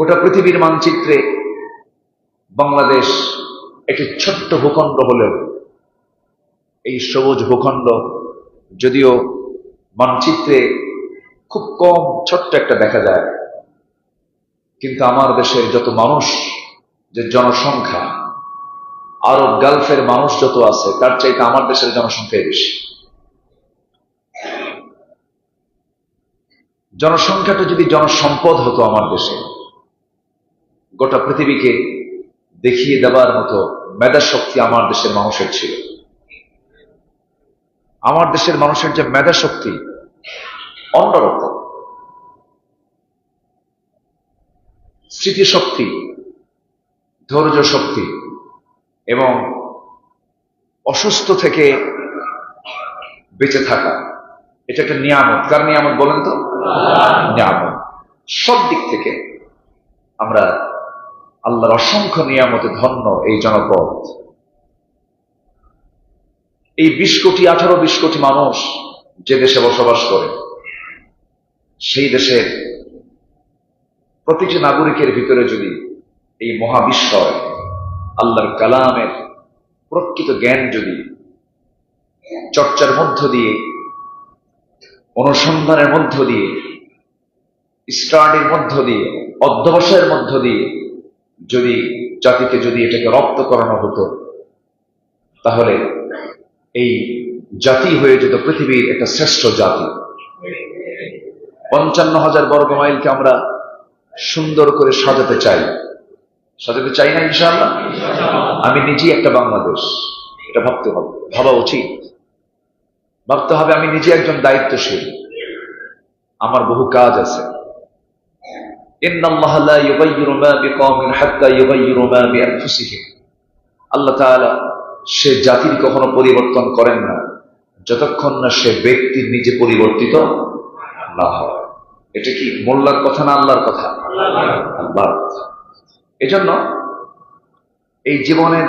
গোটা পৃথিবীর মানচিত্রে বাংলাদেশ একটি ছোট্ট ভূখণ্ড হলেও এই সবুজ ভূখণ্ড যদিও মানচিত্রে খুব কম ছোট্ট একটা দেখা যায়, কিন্তু আমার দেশের যত মানুষ, যে জনসংখ্যা আরব গালফের মানুষ যত আছে তার চাইতে আমার দেশের জনসংখ্যা বেশি। জনসংখ্যাটা যদি জনসম্পদ হতো আমার দেশে, গোটা পৃথিবীকে দেখিয়ে দেবার মতো মেধা শক্তি আমার দেশের মানুষের ছিল। আমার দেশের মানুষের যে মেধা শক্তি অন্যরকম, স্মৃতিশক্তি, ধৈর্য শক্তি এবং অসুস্থ থেকে বেঁচে থাকা, এটা একটা নিয়ামত। কার নিয়ামত বলেন তো? নিয়ামত। সব দিক থেকে আমরা আল্লাহর অসংখ্য নিয়ামতে ধন্য এই জনপদ। এই 20 কোটি 18-20 কোটি মানুষ যে দেশে বসবাস করে, সেই দেশের প্রতিটি নাগরিকের ভিতরে যদি এই মহাবিশ্বয় আল্লাহর কালামের প্রকৃত জ্ঞান যদি চর্চার মধ্য দিয়ে, অনুসন্ধানের মধ্য দিয়ে, স্টাডির মধ্য দিয়ে, অধ্যবসায়ের মধ্য দিয়ে যদি জাতিকে যদি এটাকে রপ্ত করানো হতো, তাহলে এই জাতি হয়ে যেত পৃথিবীর একটা শ্রেষ্ঠ জাতি। 55,000 বর্গ মাইলকে আমরা সুন্দর করে সাজাতে চাই না ইনশাআল্লাহ? আমি নিজেই একটা বাংলাদেশ, এটা ভাবতে হবে, ভাবা উচিত, ভাবতে হবে। আমি নিজে একজন দায়িত্বশীল, আমার বহু কাজ আছে। ইন্নাল্লাহা লা ইউগাইয়িরু মা বিকওমিন হাত্তা ইউগাইয়িরু মা বিআনফুসিহিম। আল্লাহ তাআলা সে জাতির কখনো পরিবর্তন করেন না যতক্ষণ না সে ব্যক্তির নিজে পরিবর্তিত না হয়। এটা কি মোল্লার কথা না আল্লাহর কথা? আল্লাহর কথা। এজন্য এই জীবনের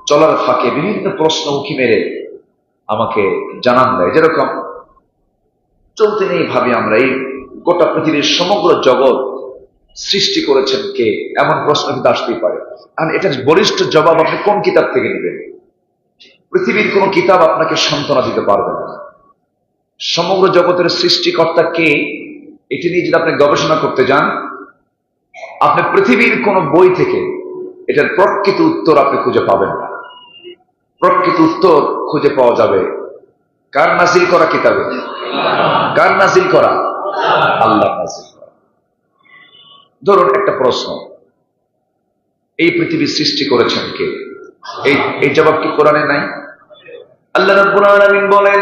চলার ফাঁকে বিভিন্ন প্রশ্ন উঁকি মেরে আমাকে জানান দেয়। যেরকম চলতে নেই ভাবি আমরা, এই গোটা পৃথিবীর সমগ্র জগৎ সৃষ্টি করেছেন কে, এমন প্রশ্ন কিন্তু আসতেই পারে। আর এটার বলিষ্ঠ জবাব আপনি কোন কিতাব থেকে নেবেন? পৃথিবীর কোন কিতাব আপনাকে সান্ত্বনা দিতে পারবে না। সমগ্র জগতের সৃষ্টিকর্তা কে, এটি নিয়ে যদি আপনি গবেষণা করতে যান, আপনি পৃথিবীর কোন বই থেকে এটার প্রকৃত উত্তর আপনি খুঁজে পাবেন না। প্রকৃত উত্তর খুঁজে পাওয়া যাবে কার নাজিল করা কিতাবে? কার নাজিল করা? আল্লাহ নাজিল করা। ধরুন একটা প্রশ্ন, এই পৃথিবী সৃষ্টি করেছেন কে? এই জবাব কি কোরআনে নাই? আল্লাহ রাব্বুল আলামিন বলেন,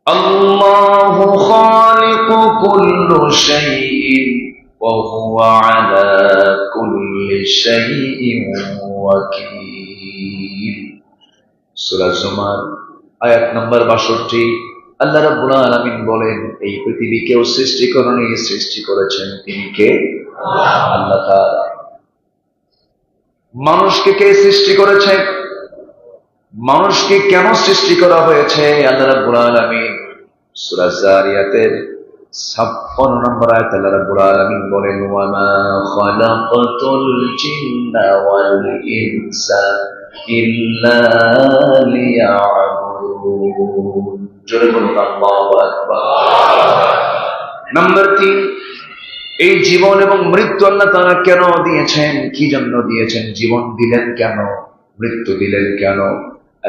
আল্লাহু খালিকু কুল্লি শাইইন ওয়া হুয়া আলা কুল্লি শাইইন ওয়াকিল। সূরা জুমার আয়াত নম্বর 62। আল্লাহ রাব্বুল আলামিন বলেন, এই পৃথিবী কেউ সৃষ্টি করেনি, সৃষ্টি করেছেন তিনি কে? আল্লাহ তাআলা। মানুষকে কে সৃষ্টি করেছে? মানুষকে কেন সৃষ্টি করা হয়েছে? আল্লাহ রাব্বুল আলামিন সূরা যারিয়াতের 56 নম্বর আয়াতে আল্লাহ রাব্বুল আলামিন বলেন, ওয়া মা খালাকাতুল জিন্না ওয়াল ইনসা ইল্লা লিয়াবুদুন। জোরে বলুন আল্লাহু আকবার। নাম্বার 3, এই জীবন এবং মৃত্যু আল্লাহ তাআলা কেন দিয়েছেন? কি জন্য দিয়েছেন? জীবন দিলেন কেন? মৃত্যু দিলেন কেন?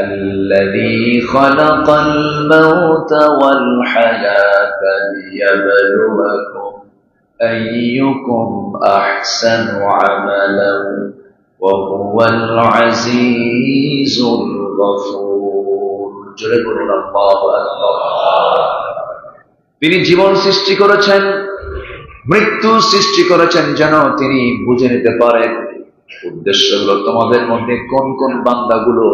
আল্লাযী খালাকাল মাউতা ওয়াল হায়াতা লিয়াবলুয়াকুম আইয়ুকুম আহসানু আমালান ওয়া হুয়াল আজিজুল গফুর। জোরে বলুন আল্লাহু আকবার। তিনি জীবন সৃষ্টি করেছেন, মৃত্যু সৃষ্টি করেছেন যেন তিনি বুঝে নিতে পারেন উদ্দেশ্য হলো তোমাদের মধ্যে কোন কোন বান্দাগুলো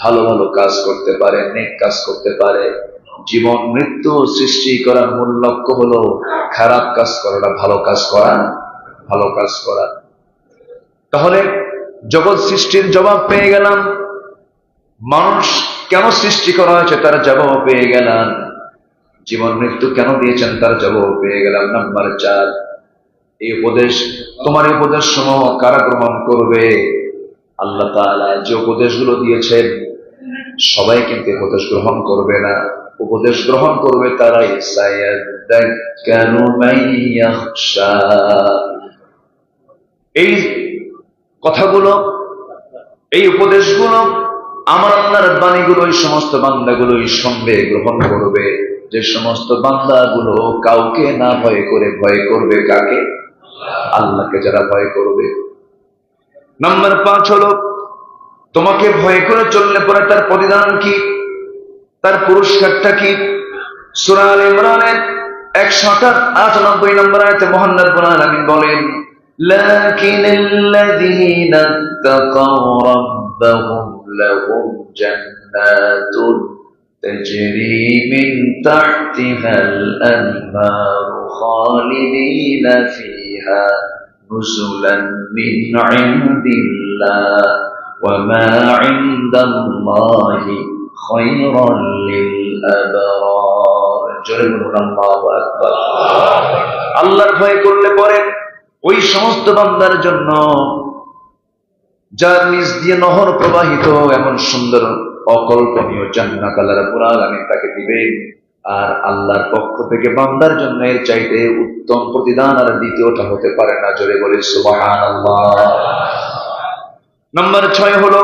ভালো ভালো কাজ করতে পারে, নেক কাজ করতে পারে। জীবন মৃত্যু সৃষ্টি করার মূল লক্ষ্য হলো খারাপ কাজ করাটা, ভালো কাজ করা, ভালো কাজ করা। তাহলে জগৎ সৃষ্টির জবাব পেয়ে গেলাম, মানুষ কেন সৃষ্টি করা হয়েছে তার জবাব পেয়ে গেলাম, জীবন মৃত্যু কেন দিয়েছেন তার জবাব পেয়ে গেলাম। নাম্বার 4, এই উপদেশ, তোমার এই উপদেশ সমূহ কারা গ্রহণ করবে? আল্লাহ তাআলা যে উপদেশগুলো দিয়েছেন সবাই কিন্তু উপদেশ গ্রহণ করবে না। উপদেশ গ্রহণ করবে তারাই। সায়াযাক্কারু মান ইয়াখশা। এই কথাগুলো, এই উপদেশগুলো, আমার আল্লাহর বাণীগুলো ওই সমস্ত বান্দাগুলোই সঙ্গে গ্রহণ করবে যে সমস্ত বান্দাগুলো কাউকে না ভয় করে, ভয় করবে কাকে? আল্লাহকে যারা ভয় করবে। নাম্বার 5 হলো, তোমাকে ভয় করে চললে পরে তার প্রতিদান কি, তার পুরস্কারটা কি? সূরা আলে ইমরানের 198 নম্বর আয়াতে মহান রব্বুল আলামিন বলেন, লাকিনাল্লাযীনা তাকাও রাব্বাহুম লাহুম জান্নাতুন তাজরি মিন তাহতিহাল আনহারু খালিদিনা ফিহা নুজুলান মিন ইনদিল্লাহ ওয়া মা ইনদাল্লাহি খায়রাল লিল আবরার। জোরে বলুন আল্লাহু আকবার। আল্লাহর ভয় করলে পরে ওই সমস্ত বান্দার জন্য যার নিজ দিয়ে নহর প্রবাহিত এমন সুন্দর অকল্পনীয় জান্নাত আল্লাহ রাব্বুল আলামিন তাকে দিবেন। আর আল্লাহর পক্ষ থেকে বান্দার জন্য এর চাইতে উত্তম প্রতিদান আর দ্বিতীয়টা হতে পারে না। জোরে বলে সুবহানাল্লাহ। নাম্বার 6 হলো,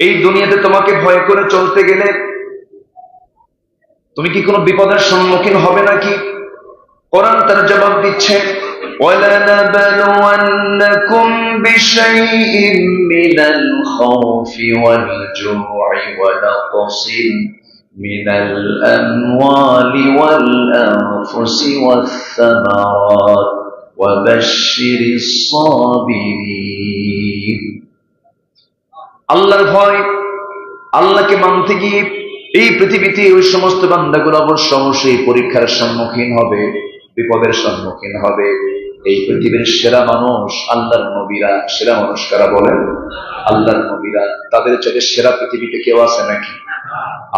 এই দুনিয়াতে তোমাকে ভয় করে চলতে গেলে তুমি কি কোনো বিপদের সম্মুখীন হবে নাকি? কোরআন তার জবাব দিচ্ছে, وَلَنَبْلُوَنَّكُمْ بِشَيْءٍ مِّنَ الْخَوْفِ وَالْجُوعِ وَنَقْصٍ مِّنَ الْأَمْوَالِ وَالْأَنفُسِ وَالثَّمَرَاتِ وَبَشِّرِ الصَّابِرِينَ। আল্লাহর ভয়, আল্লাহকে মানতে গিয়ে এই পৃথিবীতে ওই সমস্ত বান্দাগুলো অবশ্যই পরীক্ষার সম্মুখীন হবে, বিপদের সম্মুখীন হবে। এই পৃথিবীর সেরা মানুষ আল্লাহর নবীরা। সেরা মানুষ কারা বলেন? আল্লাহর নবীরা। তাদের চাইতে সেরা পৃথিবীতে কেউ আছে নাকি?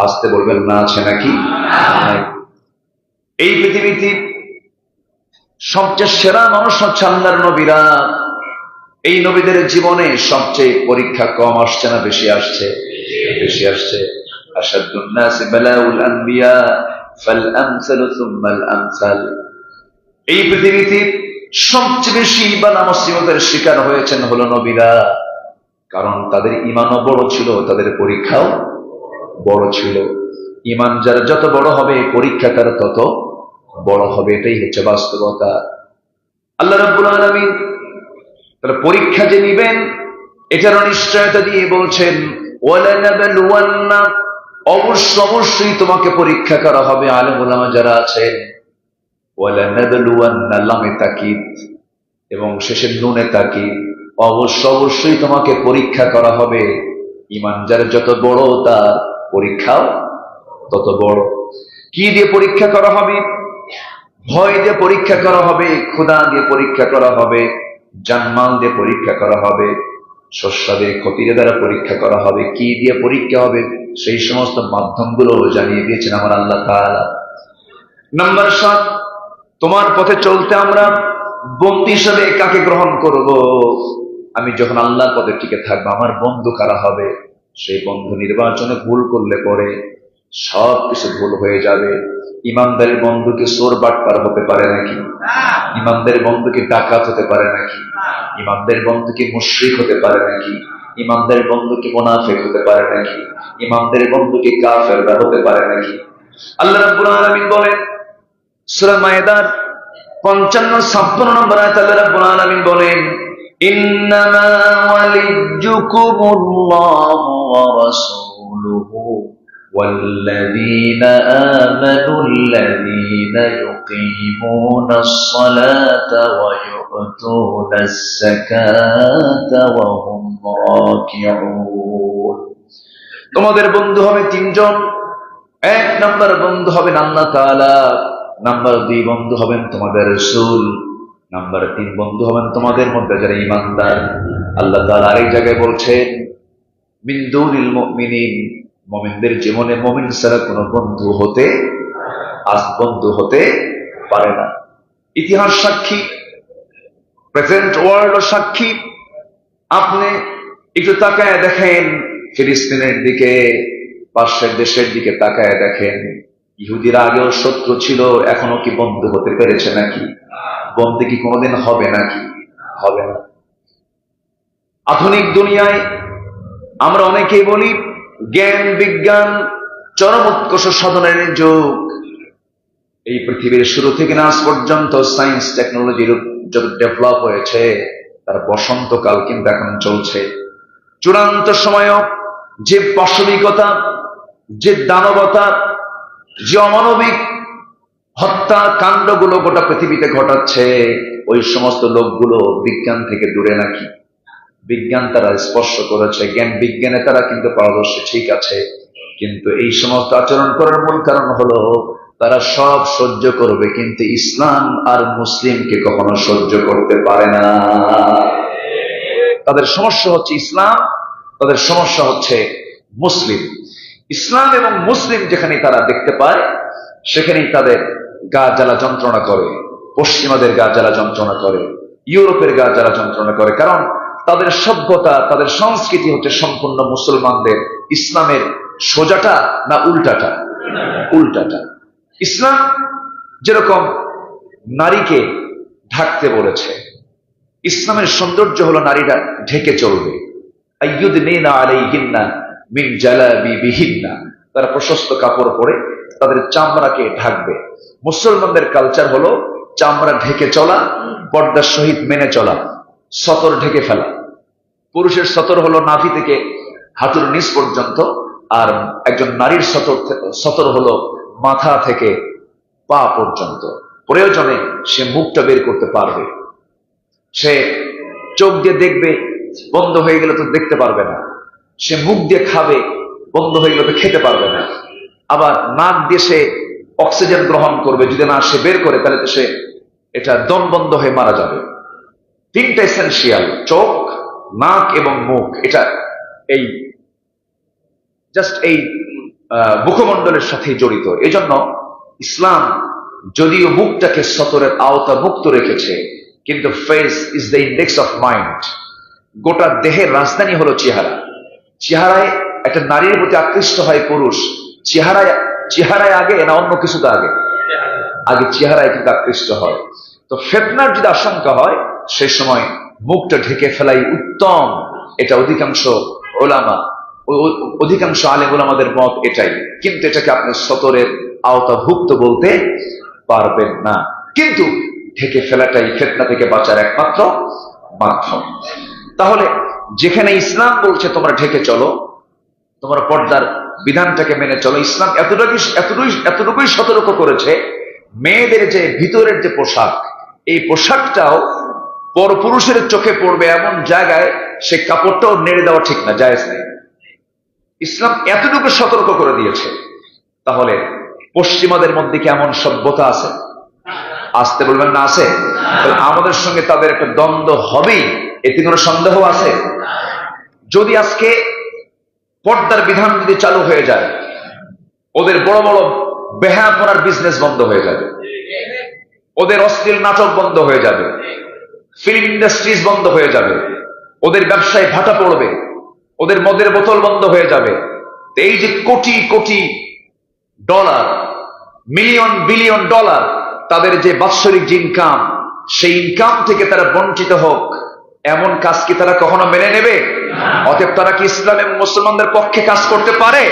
আসতে বলবেন না, আছে নাকি? এই পৃথিবীতে সবচেয়ে সেরা মানুষ হচ্ছে আল্লাহর নবীরা। এই নবীদের জীবনে সবচেয়ে পরীক্ষা কম আসছে না বেশি আসছে? বেশি আসছে। আশাদ্দুন নাসি বালাউল আনবিয়া ফাল আমসালু সুম্মাল আমসাল। এই পৃথিবীতে সবচেয়ে বেশি বালা মুসিবতের শিকার হয়েছেন হলো নবীরা। কারণ তাদের ঈমানও বড় ছিল, তাদের পরীক্ষাও বড় ছিল। ঈমান যার যত বড় হবে পরীক্ষা তার তত বড় হবে। এটাই হচ্ছে বাস্তবতা। আল্লাহ রাব্বুল আলামিন তার পরীক্ষা যে নিবেন এটার নিশ্চয়তা দিয়ে বলছেন, ওয়ালানাবলুওয়ান্না, অবশ্যই তোমাকে পরীক্ষা করা হবে। আলেম ওলামা যারা আছেন, ওয়ালানাবলুওয়ান্না লামে তাকিদ এবং শেষের নুনে তাকিদ, অবশ্যই তোমাকে পরীক্ষা করা হবে। ঈমান যার যত বড় তার পরীক্ষাও তত বড়। কি দিয়ে পরীক্ষা করা হবে? ভয় দিয়ে পরীক্ষা করা হবে, ক্ষুধা দিয়ে পরীক্ষা করা হবে, জানমাল দিয়ে পরীক্ষা করা হবে, শস্যাদের ক্ষতির দ্বারা পরীক্ষা করা হবে। কি দিয়ে পরীক্ষা হবে সেই সমস্ত মাধ্যমগুলো জানিয়ে দিয়েছেন আমার আল্লাহ তাআলা। নাম্বার 7, তোমার পথে চলতে আমরা বন্ধু হিসেবে কাকে গ্রহণ করব? আমি যখন আল্লাহর পথে টিকে থাকবো আমার বন্ধু কারা হবে? সেই বন্ধু নির্বাচনে ভুল করলে পরে সব কিছু ভুল হয়ে যাবে। ইমানদারের বন্ধু কি চোর বাটপার হতে পারে নাকি? ইমানদারের বন্ধু কি ডাকাত হতে পারে নাকি? ইমানদারের বন্ধু কি মুশরিক হতে পারে নাকি? ইমানদারের বন্ধু কি মুনাফিক হতে পারে নাকি? ইমানদারের বন্ধু কি কাফেররা হতে পারে নাকি? আল্লাহ রাব্বুল আলামিন বলেন সূরা মায়েদার 55-56 নম্বর আয়াতে আল্লাহ রাব্বুল আলামিন বলেন, ইন্নামা ওয়ালিয়্যুকুমুল্লাহু ওয়া রাসূলুহু والذين آمنوا الذين يقيمون الصلاة ويؤتون الزكاة وهم راكعون। তোমাদের বন্ধু হবে 3 জন। 1 নম্বর বন্ধু হবেন আল্লাহ তাআলা, নাম্বার 2 বন্ধু হবেন তোমাদের রাসূল, নাম্বার 3 বন্ধু হবেন তোমাদের মধ্যে যারা ঈমানদার। আল্লাহ তাআলা আরেক জায়গায় বলছেন, মিন দুনিল মুমিনিন, মুমিনদের জীবনে মুমিন ছাড়া কোনো বন্ধু হতে পারে না। ইতিহাস সাক্ষী, প্রেজেন্ট ওয়ার্ল্ড সাক্ষী। আপনি একটু তাকায় দেখেন ফিলিস্তিনের দিকে, পাশের দেশের দিকে তাকায় দেখেন, ইহুদিরা আগেও শত্রু ছিল, এখনো কি বন্ধু হতে পেরেছে নাকি? বন্ধু কি কোনোদিন হবে নাকি? হবে না। আধুনিক দুনিয়ায় আমরা অনেকেই বলি জ্ঞান বিজ্ঞান চরম উৎকর্ষ সাধনের যুগ। এই পৃথিবীর শুরু থেকে আজ পর্যন্ত সায়েন্স টেকনোলজির যত ডেভেলপ হয়েছে তার বসন্তকাল কিন্তু এখন চলছে। চূড়ান্ত সময়ও যে পাশবিকতা, যে দানবতা, যে অমানবিক হত্যা কাণ্ডগুলো গোটা পৃথিবীতে ঘটাচ্ছে, ওই সমস্ত লোকগুলো বিজ্ঞান থেকে দূরে নাকি? বিজ্ঞান তারা স্পর্শ করেছে, জ্ঞান বিজ্ঞানে তারা কিন্তু পারদর্শী, ঠিক আছে, কিন্তু এই সমস্ত আচরণ করার মূল কারণ হলো তারা সব সহ্য করবে, কিন্তু ইসলাম আর মুসলিমকে কখনো সহ্য করতে পারে না। তাদের সমস্যা হচ্ছে ইসলাম, তাদের সমস্যা হচ্ছে মুসলিম। ইসলাম এবং মুসলিম যেখানে তারা দেখতে পায় সেখানেই তাদের গা জ্বালা যন্ত্রণা করে, পশ্চিমাদের গা জ্বালা যন্ত্রণা করে, ইউরোপের গা জ্বালা যন্ত্রণা করে, কারণ তাদের সভ্যতা, তাদের সংস্কৃতি হচ্ছে সম্পূর্ণ মুসলমানদের। ইসলামের সোজাটা না উল্টাটা? উল্টাটা। ইসলাম যেরকম নারীকে ঢাকতে বলেছে, ইসলামের সৌন্দর্য হলো নারীরা ঢেকে চলবে। আইয়ুদনিনা আলাইহিন্না মিন জালাবিবিহিন্না, তারা প্রশস্ত কাপড় পরে তাদের চামড়াকে ঢাকবে। মুসলমানদের কালচার হলো চামড়া ঢেকে চলা, পর্দার সহিত মেনে চলা, সতর ঢেকে ফেলা। পুরুষের সতর হলো নাভি থেকে হাঁটুর নিচ পর্যন্ত, আর একজন নারীর সতর হলো মাথা থেকে পা পর্যন্ত। প্রয়োজনে সে মুখটা বের করতে পারবে, সে চোখ দিয়ে দেখবে, বন্ধ হয়ে গেলে তো দেখতে পারবে না, সে মুখ দিয়ে খাবে, বন্ধ হয়ে গেলে তো খেতে পারবে না, আবার নাক দিয়ে সে অক্সিজেন গ্রহণ করবে, যদি না সে বের করে তাহলে তো সে এটা দম বন্ধ হয়ে মারা যাবে। তিনটা এসেনশিয়াল, চোখ, নাক এবং মুখ, এটা এই জাস্ট এই মুখমণ্ডলের সাথে জড়িত। এজন্য ইসলাম যদিও মুখটাকে সতরের আওতা মুক্ত রেখেছে, কিন্তু face is the index of mind. গোটা দেহের রাজধানী হলো চেহারা। চেহারায় একটা নারীর প্রতি আকৃষ্ট হয় পুরুষ, চেহারায় আগে না অন্য কিছুতে আগে? আগে চেহারায় কিন্তু আকৃষ্ট হয়। তো ফিতনার যদি আশঙ্কা হয় সে সময় মুখটা ঢেকে ফেলাই উত্তম। এটা অধিকাংশ ওলামা, অধিকাংশ আলেম ওলামাদের মত এটাই, কিন্তু এটাকে আপনি সতরের আওতাভুক্ত বলতে পারবেন না। কিন্তু ঢেকে ফেলাটাই ফিতনা থেকে বাঁচার একমাত্র মাধ্যম। তাহলে যেখানে ইসলাম বলছে তোমরা ঢেকে চলো, তোমরা পর্দার বিধানটাকে মেনে চলো, ইসলাম এতটুকুই সতর্ক করেছে মেয়েদের যে ভিতরের যে পোশাক, এই পোশাকটাও পরপুরুষের চোখে পড়বে এমন জায়গায় সে কাপড়টাও নেড়ে দেওয়া ঠিক না, জায়েজ নেই। ইসলাম এতটুকু সতর্ক করে দিয়েছে। তাহলে পশ্চিমাদের মধ্যে কি এমন সভ্যতা আছে? আসতে বলবেন না আছে? আমাদের সঙ্গে তাদের একটা দ্বন্দ্ব হবেই, এতে কোনো সন্দেহ আছে? যদি আজকে পর্দার বিধান যদি চালু হয়ে যায়, ওদের বড় বড় বেহায়াপনার বিজনেস বন্ধ হয়ে যাবে, ওদের অশ্লীল নাটক বন্ধ হয়ে যাবে, ফিল্ম ইন্ডাস্ট্রিজ বন্ধ হয়ে যাবে, ওদের ব্যবসায় ভাটা পড়বে, ওদের মদের বোতল বন্ধ হয়ে যাবে। এই যে crore crore dollar, million billion dollar তাদের যে বাৎসরিক যে ইনকাম, সেই ইনকাম থেকে তারা বঞ্চিত হোক, এমন কাজ কি তারা কখনো মেনে নেবে? অতএব তারা কি ইসলাম এবং মুসলমানদের পক্ষে কাজ করতে পারে?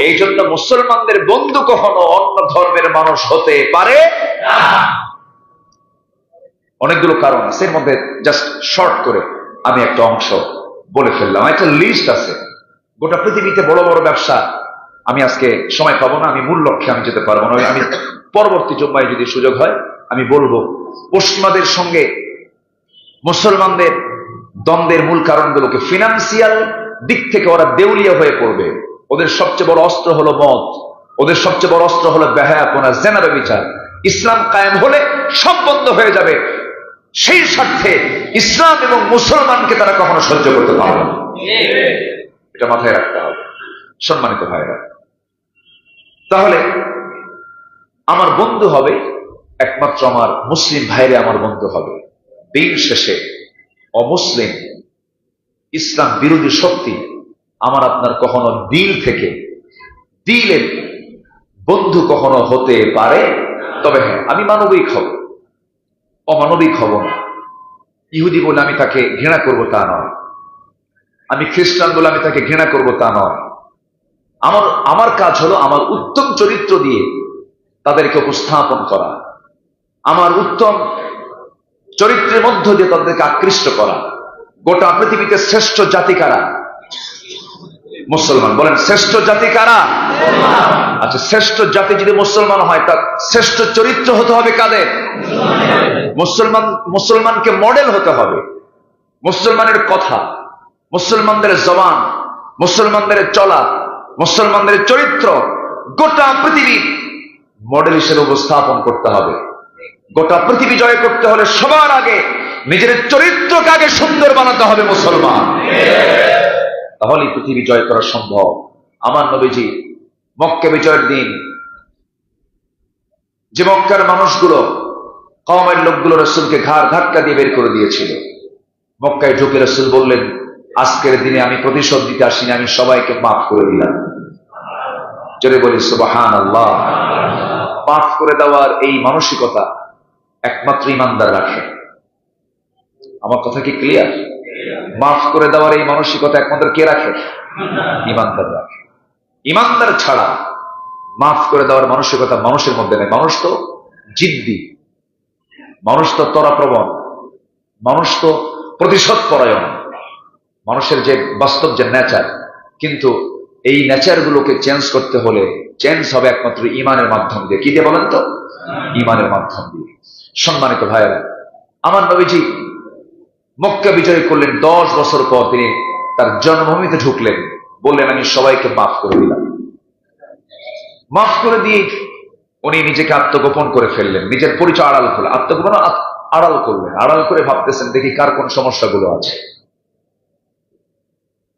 এই জন্য মুসলমানদের বন্ধু কখনো অন্য ধর্মের মানুষ হতে পারে না। অনেকগুলো কারণ আছে, এর মধ্যে জাস্ট শর্ট করে আমি একটা অংশ বলে ফেললাম। একটা লিস্ট আছে, গোটা পৃথিবীতে বড় বড় ব্যবসা। আমি আজকে সময় পাবো না, আমি মূল লক্ষ্যে আমি যেতে পারবো না, আমি পরবর্তী জুম্মায় যদি সুযোগ হয় আমি বলবো। পশ্চিমাদের সঙ্গে মুসলমানদের দ্বন্দ্বের মূল কারণগুলোকে, ফিনান্সিয়াল দিক থেকে ওরা দেউলিয়া হয়ে পড়বে। ওদের সবচেয়ে বড় অস্ত্র হলো মদ, ওদের সবচেয়ে বড় অস্ত্র হলো বেহায়াপনা, জেনা ব্যভিচার। ইসলাম কায়েম হলে সব বন্ধ হয়ে যাবে। সেই স্বার্থে ইসলাম এবং মুসলমানকে তারা কখনো সহ্য করতে পারবে না, এটা মাথায় রাখতে হবে সম্মানিত ভাইরা। তাহলে আমার বন্ধু হবে একমাত্র আমার মুসলিম ভাইরে আমার বন্ধু হবে। দিন শেষে অমুসলিম ইসলাম বিরোধী শক্তি আমার আপনার কখনো দিলের বন্ধু কখনো হতে পারে। তবে হ্যাঁ, আমি মানবিক হব, অমানবিক হব না। ইহুদি বলে আমি তাকে ঘৃণা করব তা নয়, আমি খ্রিস্টান বলে আমি তাকে ঘৃণা করব তা নয়। আমার কাজ হলো আমার উত্তম চরিত্র দিয়ে তাদেরকে উপস্থাপন করা, আমার উত্তম চরিত্রের মধ্য দিয়ে তাদেরকে আকৃষ্ট করা। গোটা পৃথিবীতে শ্রেষ্ঠ জাতি কারা? মুসলমান। বলেন, শ্রেষ্ঠ জাতি কারা? আচ্ছা, শ্রেষ্ঠ জাতি যদি মুসলমান হয়, তার শ্রেষ্ঠ চরিত্র হতে হবে কাদের? মুসলমানকে মডেল হতে হবে। মুসলমানের কথা, মুসলমানদের জবান, মুসলমানদের চলা, মুসলমানদের চরিত্র গোটা পৃথিবী মডেল হিসেবে উপস্থাপন করতে হবে। গোটা পৃথিবী জয় করতে হলে সবার আগে নিজের চরিত্রকে আগে সুন্দর বানাতে হবে মুসলমান, তাহলে পৃথিবী জয় করা সম্ভব। আমার নবীজি মক্কা বিজয়ের দিন যে মক্কার মানুষগুলো, কওমের লোকগুলো রাসূলকে ঘাড় ধাক্কা দিয়ে বের করে দিয়েছিল, মক্কায় ঢুকে রাসূল বললেন, আজকের দিনে আমি প্রতিশোধ দিতে আসিনি, আমি সবাইকে মাফ করে দিলাম। জোরে বলি সুবহানাল্লাহ। মাফ করে দেওয়ার এই মানসিকতা একমাত্র ইমানদার রাখে। আমার কথা কি ক্লিয়ার? মাফ করে দেওয়ার এই মানসিকতা একমাত্র কে রাখে? ইমানদার রাখে। ইমানদার ছাড়া মাফ করে দেওয়ার মানসিকতা মানুষের মধ্যে নেই। মানুষ তো জিদ্দি, মানুষ তো ত্বরাপ্রবণ, মানুষ তো প্রতিশোধ পরায়ণ, মানুষের যে বাস্তব যে নেচার। কিন্তু এই নেচার গুলোকে চেঞ্জ করতে হলে চেঞ্জ হবে একমাত্র ইমানের মাধ্যম দিয়ে। কি দিয়ে বলেন তো? ইমানের মাধ্যম দিয়ে। সম্মানিত ভাইয়েরা, আমার নবীজি মক্কা বিজয় করলেন, 10 বছর পর তিনি তার জন্মভূমিতে ঢুকলেন, বললেন আমি সবাইকে মাফ করে দিলাম। মাফ করে দিয়ে উনি নিজেকে আত্মগোপন করে ফেললেন, নিজের পরিচয় আড়াল করলেন, আত্মগোপন আড়াল করলেন। আড়াল করে ভাবতেছেন দেখি কার কোন সমস্যাগুলো আছে,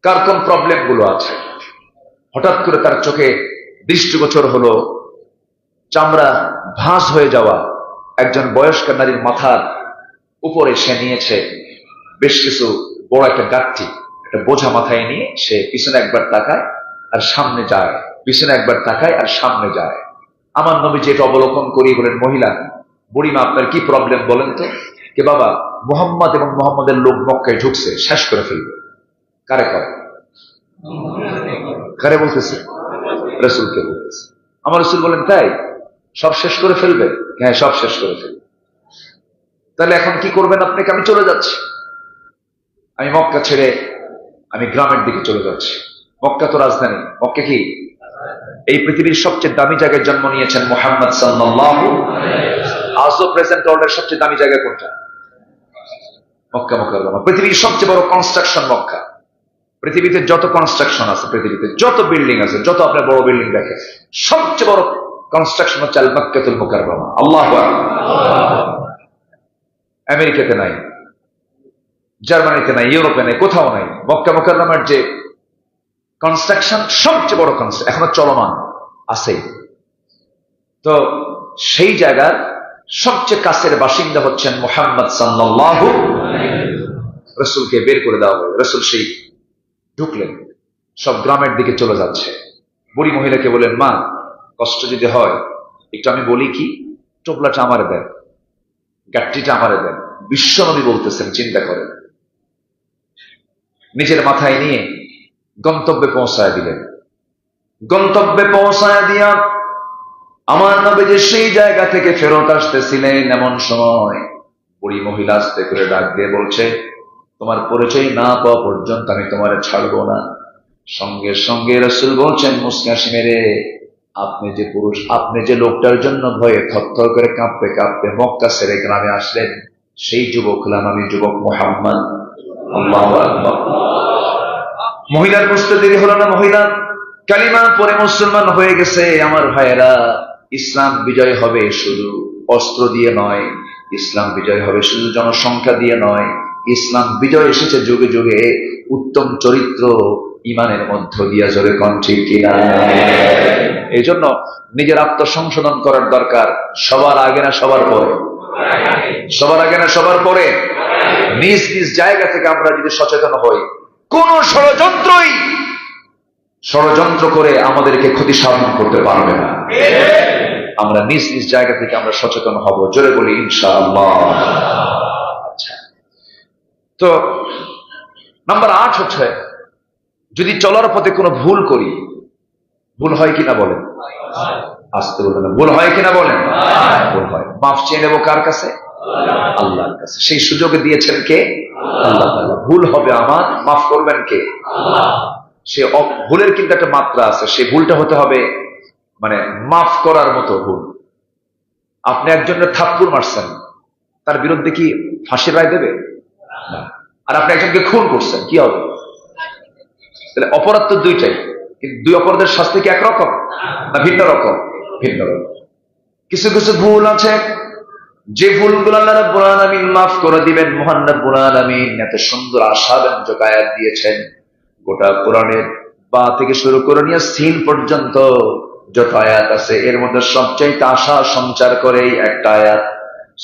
কার কোন প্রবলেম গুলো আছে। হঠাৎ করে তার চোখে দৃষ্টিগোচর হলো চামড়া ভাঁজ হয়ে যাওয়া একজন বয়স্ক নারীর মাথার উপরে সে নিয়েছে বেশ কিছু বড় একটা গাঠি, একটা বোঝা মাথায় নিয়ে সে পিছনে একবার তাকায় আর সামনে যায়, পিছনে একবার তাকায় আর সামনে যায়। আমার নবী যেটা অবলোকন করি বলেন, মহিলা, বুড়িমা, আপনার কি প্রবলেম বলেন তো? কে বাবা, মুহাম্মদ এবং মুহাম্মদের লোক মক্কায় ঢুকছে, শেষ করে ফেলবে। কারে করে? কারে বলতেছে? রাসূলকে বলতেছে। আমার রাসূল বলেন, তাই সব শেষ করে ফেলবে? হ্যাঁ, সব শেষ করে ফেলবে। তাহলে এখন কি করবেন আপনি? আমি চলে যাচ্ছি, আমি মক্কা ছেড়ে আমি গ্রামের দিকে চলে যাচ্ছি। মক্কা তো রাজধানী। মক্কা কি? এই পৃথিবীর সবচেয়ে দামি জায়গায় জন্ম নিয়েছেন মুহাম্মদ সাল্লাল্লাহু আলাইহি ওয়াসাল্লাম। আজও প্রেজেন্ট ওয়ার্ল্ডের সবচেয়ে দামি জায়গা কোনটা? মক্কা মুকাররমা। পৃথিবীর সবচেয়ে বড় কনস্ট্রাকশন মক্কা। পৃথিবীতে যত কনস্ট্রাকশন আছে, পৃথিবীতে যত বিল্ডিং আছে, যত আপনার বড় বিল্ডিং দেখেন, সবচেয়ে বড় কনস্ট্রাকশন হচ্ছে আল মক্কাতুল মুকাররমা। আল্লাহু আকবার। আমেরিকাতে নাই, জার্মানিতে নাই, ইউরোপে নাই, কোথাও নাই। মক্কা মুকাররমার যে কনস্ট্রাকশন, সবচেয়ে বড় কনস্ট্রাকশন, এখনো চলমান আছে। তো সেই জায়গার সবচেয়ে কাছের বাসিন্দা হচ্ছেন মুহাম্মদ সাল্লাল্লাহু আলাইহি ওয়াসাল্লাম। রাসূলকে বের করে দেওয়া হয়। রাসূল সেই ঢুকলেন, সব গ্রামের দিকে চলে যাচ্ছে। বুড়ি মহিলাকে বলেন, মা, কষ্ট যদি হয় একটু আমি বলি কি, টোপলাটা আমারে দেন, গাঠটিটা আমারে দেন। বিশ্বনবী বলতেছেন, চিন্তা করেন। নিজের মাথায় নিয়ে গন্তব্যে পৌঁছায় দিলেন। গন্তব্যে পৌঁছায় দিয়া আমার নবী যে সেই জায়গা থেকে ফেরত আসতেছিলেন, এমন সময় বুড়ি মহিলা আস্তে করে ডাক দিয়ে বলছে, তোমার পরিচয় না পাওয়া পর্যন্ত আমি তোমারে ছাড়বো না। সঙ্গে সঙ্গে রাসূল বলছেন মুসকি হাসি মেরে, আপনি যে পুরুষ, আপনি যে লোকটার জন্য ভয়ে থরথর করে কাঁপতে কাঁপতে মক্কা ছেড়ে গ্রামে আসলেন, সেই যুবক হলাম আমি, যুবক মুহাম্মদ। আল্লাহু আকবার। মহিলার বুঝতে দেরি হলো না, মহিলা কালিমা পরে মুসলমান হয়ে গেছে। আমার ভাইয়েরা, ইসলাম বিজয় হবে শুধু অস্ত্র দিয়ে নয়, ইসলাম বিজয় হবে শুধু জনসংখ্যা দিয়ে নয়। ইসলাম বিজয় এসেছে যুগে যুগে উত্তম চরিত্র ইমানের মধ্য দিয়া, জোরে কোন ঠিক কিনা? এই জন্য নিজের আত্মসংশোধন করার দরকার, সবার আগে না সবার পরে? সবার আগে না সবার পরে? নিজ নিজ জায়গা থেকে আমরা যদি সচেতন হই, কোন ষড়যন্ত্র করে আমাদেরকে ক্ষতি সাধন করতে পারবে না। আমরা নিজ নিজ জায়গা থেকে আমরা সচেতন হব, জোরে বলি ইনশাআল্লাহ। আচ্ছা, তো নাম্বার 8 হচ্ছে, যদি চলার পথে কোনো ভুল করি, ভুল হয় কিনা বলেন? আসতে বলবেন না, ভুল হয় কিনা বলেন? ভুল হয়। মাফ চেয়ে নেবো কার কাছে? আল্লাহর কাছে। সেই সুযোগ দিয়েছেন কে? আল্লাহ তাআলা। ভুল হবে আমার, মাফ করবেন কে? সে ভুলের কিন্তু একটা মাত্রা আছে, সেই ভুলটা হতে হবে মানে মাফ করার মতো ভুল। আপনি একজনের থাপ্পড় মারছেন, তার বিরুদ্ধে কি ফাঁসির রায় দেবে? না। আর আপনি একজনকে খুন করছেন, কি হবে? তাহলে অপরাধ তো দুইটাই, কিন্তু দুই অপরাধের শাস্তি কি একরকম না ভিন্ন রকম? ভিন্ন রকম। কিছু কিছু ভুল আছে, যে ভুলগুলো আল্লাহ রাব্বুল আলামিন মাফ করে দিবেন। মহান রাব্বুল আলামিন এত সুন্দর আশাব্যঞ্জক আয়াত দিয়েছেন। গোটা কোরআনের বা থেকে শুরু করে নিয়ে সিন পর্যন্ত যত আয়াত আছে, এর মধ্যে সবচাইতে আশা সঞ্চার করে একটা আয়াত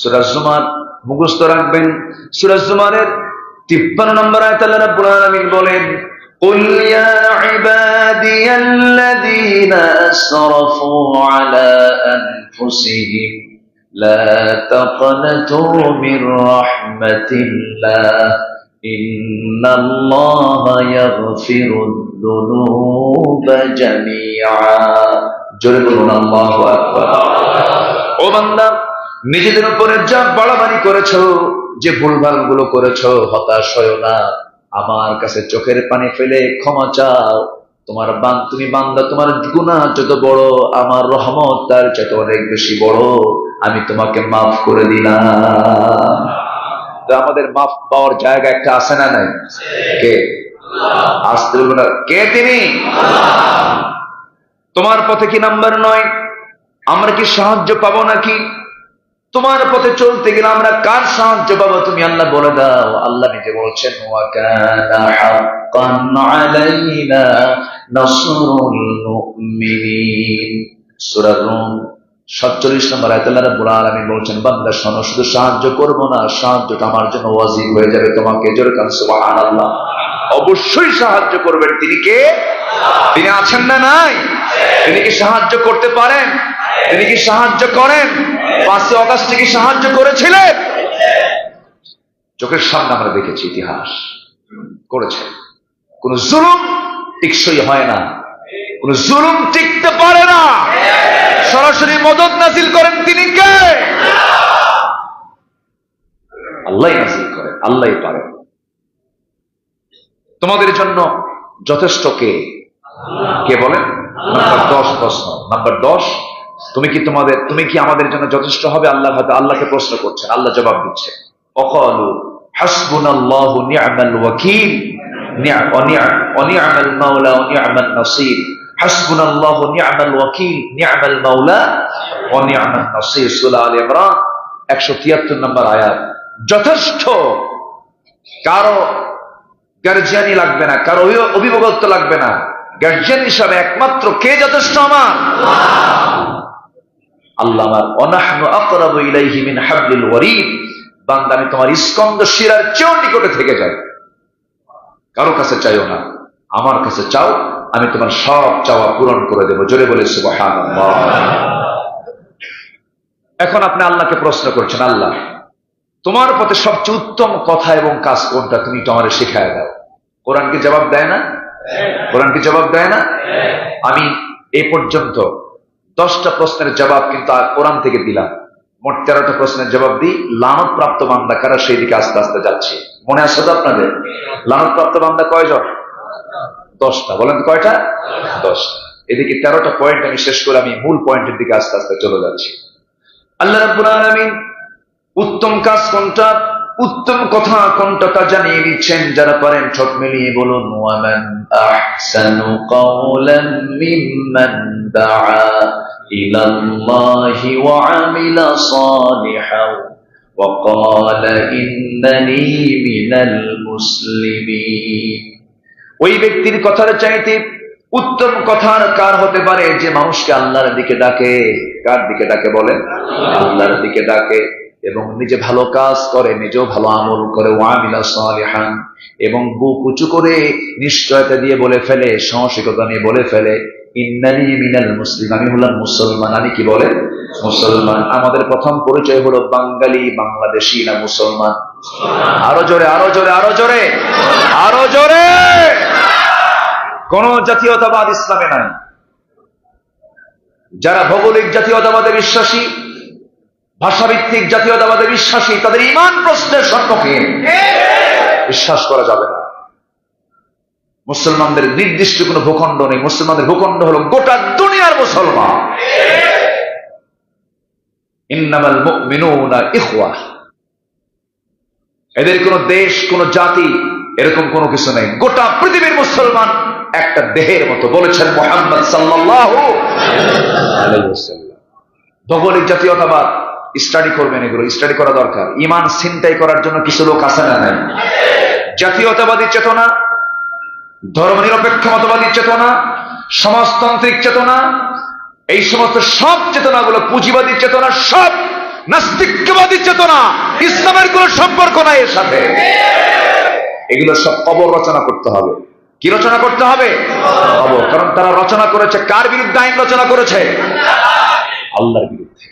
সূরা জুমার, মুখস্থ রাখবেন। সূরা জুমারের 53 নম্বর আয়াত আল্লাহ রাব্বুল আলামিন বলেন, قل يا عبادي الذين أسرفوا على أنفسهم لا تقنطوا من رحمة الله إن الله يغفر الذنوب جميعا জোরে বলুন আল্লাহু আকবার। ও বান্দা, নিজেদের উপরে যা বাড়াবাড়ি করেছো, যে ভুলভাল গুলো করেছো, হতাশ হয়ো না। আমার কাছে চোখের পানি ফেলে ক্ষমা চাও। তুমি বান্দা, তোমার গুনাহ যত বড়, আমার রহমত তার চেয়ে অনেক বেশি বড়। আমি তোমাকে মাফ করে দিলাম। তো আমাদের মাফ পাওয়ার জায়গা একটা আছে না নাই? কে? আসতে বলবো না, কে তিনি? তোমার পথে কি নাম্বার 9? আমরা কি সাহায্য পাবো নাকি? তোমার পথে চলতে গেলে আমরা কার সাহায্য পাবো? তুমি আল্লাহ বলে দাও। আল্লাহ নিজে বলছেন, ওয়া কানা হাক্কান আলাইনা নাসরুল মুমিনিন। সূরা রুম 47 নম্বর আয়াতে আল্লাহ রাব্বুল আলামিন বলছেন, বান্দা শোনো, শুধু সাহায্য করব না, সাহায্যটা আমার জন্য ওয়াজিব হয়ে যাবে তোমাকে। জোরে কান সুবহানাল্লাহ। অবশ্যই সাহায্য করবেন। তিনি কে? তিনি আছেন না নাই? তিনি কি সাহায্য করতে পারেন? তিনি কি সাহায্য করেন? 5 অগাস্টে কি সাহায্য করেছিলেন? চোখের সামনে আমরা দেখেছি, ইতিহাস করেছে। কোন জুলুম টিকসই হয় না, কোন জুলুম টিকতে পারে না। সরাসরি মদদ নাজিল করেন তিনি কে? আল্লাহই নাজিল করেন, আল্লাহই পারেন। তোমাদের জন্য যথেষ্ট কে? কে বলেন? নাম্বার 10 প্রশ্ন। নাম্বার 10, তুমি কি আমাদের জন্য যথেষ্ট হবে? আল্লাহ হয়তো আল্লাহকে প্রশ্ন করছেন, আল্লাহ জবাব দিচ্ছে, ওয়াকালু হাসবুনাল্লাহু নি'মাল ওয়াকিল ওয়া নি'মাল মাওলা ওয়া নি'মান নাসির। হাসবুনাল্লাহু নি'মাল ওয়াকিল, নি'মাল মাওলা ওয়া নি'মান নাসির। সূরা আলে ইমরান 173 নম্বর আয়াত। যথেষ্ট। কারো গার্জিয়ানি লাগবে না, কারো অভিভাবকত্ব লাগবে না। গার্জিয়ান হিসাবে একমাত্র কে যথেষ্ট? আমার আল্লাহ। আমার অনাহনু আকরাবু ইলাইহি মিন হাবলিল ওয়ারিদ। বান্দা, আমি তোমার স্কন্ধ শিরার চেয়েও নিকটে থেকে যাই। কারো কাছে চাইও না, আমার কাছে চাও, আমি তোমার সব চাওয়া পূরণ করে দেব। জোরে বলে সুবহানাল্লাহ। এখন আপনি আল্লাহকে প্রশ্ন করছেন, আল্লাহ তোমার পথে সবচেয়ে উত্তম কথা এবং কাজ কোনটা? তুমি তো আমারে শিখায় দাও। কোরআন কি জবাব দেয় না? কোরআন কি জবাব দেয় না? আমি এই পর্যন্ত 10টা প্রশ্নের জবাব কিন্তু কোরআন থেকে দিলাম। মোট 13টা প্রশ্নের জবাব দিই। লানত প্রাপ্ত বান্দা কারা, সেই দিকে আস্তে আস্তে যাচ্ছে। মনে আছে তো আপনাদের? লানত প্রাপ্ত বান্দা কয়জন? 10টা। বলেন কয়টা? 10টা। এদিকে 13টা পয়েন্ট আমি শেষ করে আমি মূল পয়েন্টের দিকে আস্তে আস্তে চলে যাচ্ছি। আল্লাহ রাব্বুল আলামিন উত্তম কাজ কোনটা, উত্তম কথা কোনটা তা জানিয়ে দিচ্ছেন। যারা পারেন ঠোঁট মিলিয়ে বলুন, ওয়ামান আহসানু কাওলান মিম্মান দাআ ইলাল্লাহি ওয়া আমিলা সালিহান ওয়া ক্বালা ইন্নানি মিনাল মুসলিমিন। ওই ব্যক্তির কথার চাইতে উত্তম কথার কার হতে পারে যে মানুষকে আল্লাহর দিকে ডাকে। কার দিকে ডাকে বলেন? আল্লাহর দিকে ডাকে এবং নিজে ভালো কাজ করে, নিজেও ভালো আমল করে, ওয়ামিলা সালিহান, এবং বুক উঁচু করে নিশ্চয়তা দিয়ে বলে ফেলে, সাহসিকতা নিয়ে বলে ফেলে, ইন্নানি মিনাল মুসলিম, আমি হলাম মুসলমান। আমি কি বলে? মুসলমান। আমাদের প্রথম পরিচয় হলো বাঙালি, বাংলাদেশি না মুসলমান? আরো জোরে, আরো জোরে, আরো জোরে, আরো জোরে। কোন জাতীয়তাবাদ ইসলামে নাই। যারা ভৌগোলিক জাতীয়তাবাদে বিশ্বাসী, ভাষাভিত্তিক জাতীয়তাবাদে বিশ্বাসী, তাদের ঈমান প্রশ্নের সম্মুখীন। বিশ্বাস করা যাবে না। মুসলমানদের নির্দিষ্ট কোনো ভূখণ্ড নেই। মুসলমানদের ভূখণ্ড হলো গোটা দুনিয়ার মুসলমান। ইন্নামাল মুমিনুনা ইখওয়া। এদের কোন দেশ, কোন জাতি, এরকম কোনো কিছু নেই। গোটা পৃথিবীর মুসলমান একটা দেহের মতো, বলেছেন মুহাম্মদ সাল্লাল্লাহু আলাইহি ওয়াসাল্লাম। ভৌগোলিক জাতীয়তাবাদ স্টাডি করবেন, এগুলো স্টাডি করা দরকার। ঈমান ছিনতাই করার জন্য কিছু লোক আছে না নাই? জাতীয়তাবাদী চেতনা, ধর্মনিরপেক্ষ মতবাদী চেতনা, সমাজতান্ত্রিক চেতনা, এই সমস্ত সব চেতনাগুলো পুঁজিবাদী চেতনা, সব নাস্তিকবাদী চেতনা। ইসলামের কোন সম্পর্ক নাই এর সাথে। এগুলো সব কবর রচনা করতে হবে। কি রচনা করতে হবে? কবর। কারণ তারা রচনা করেছে কার বিরুদ্ধে? আইন রচনা করেছে আল্লাহর বিরুদ্ধে।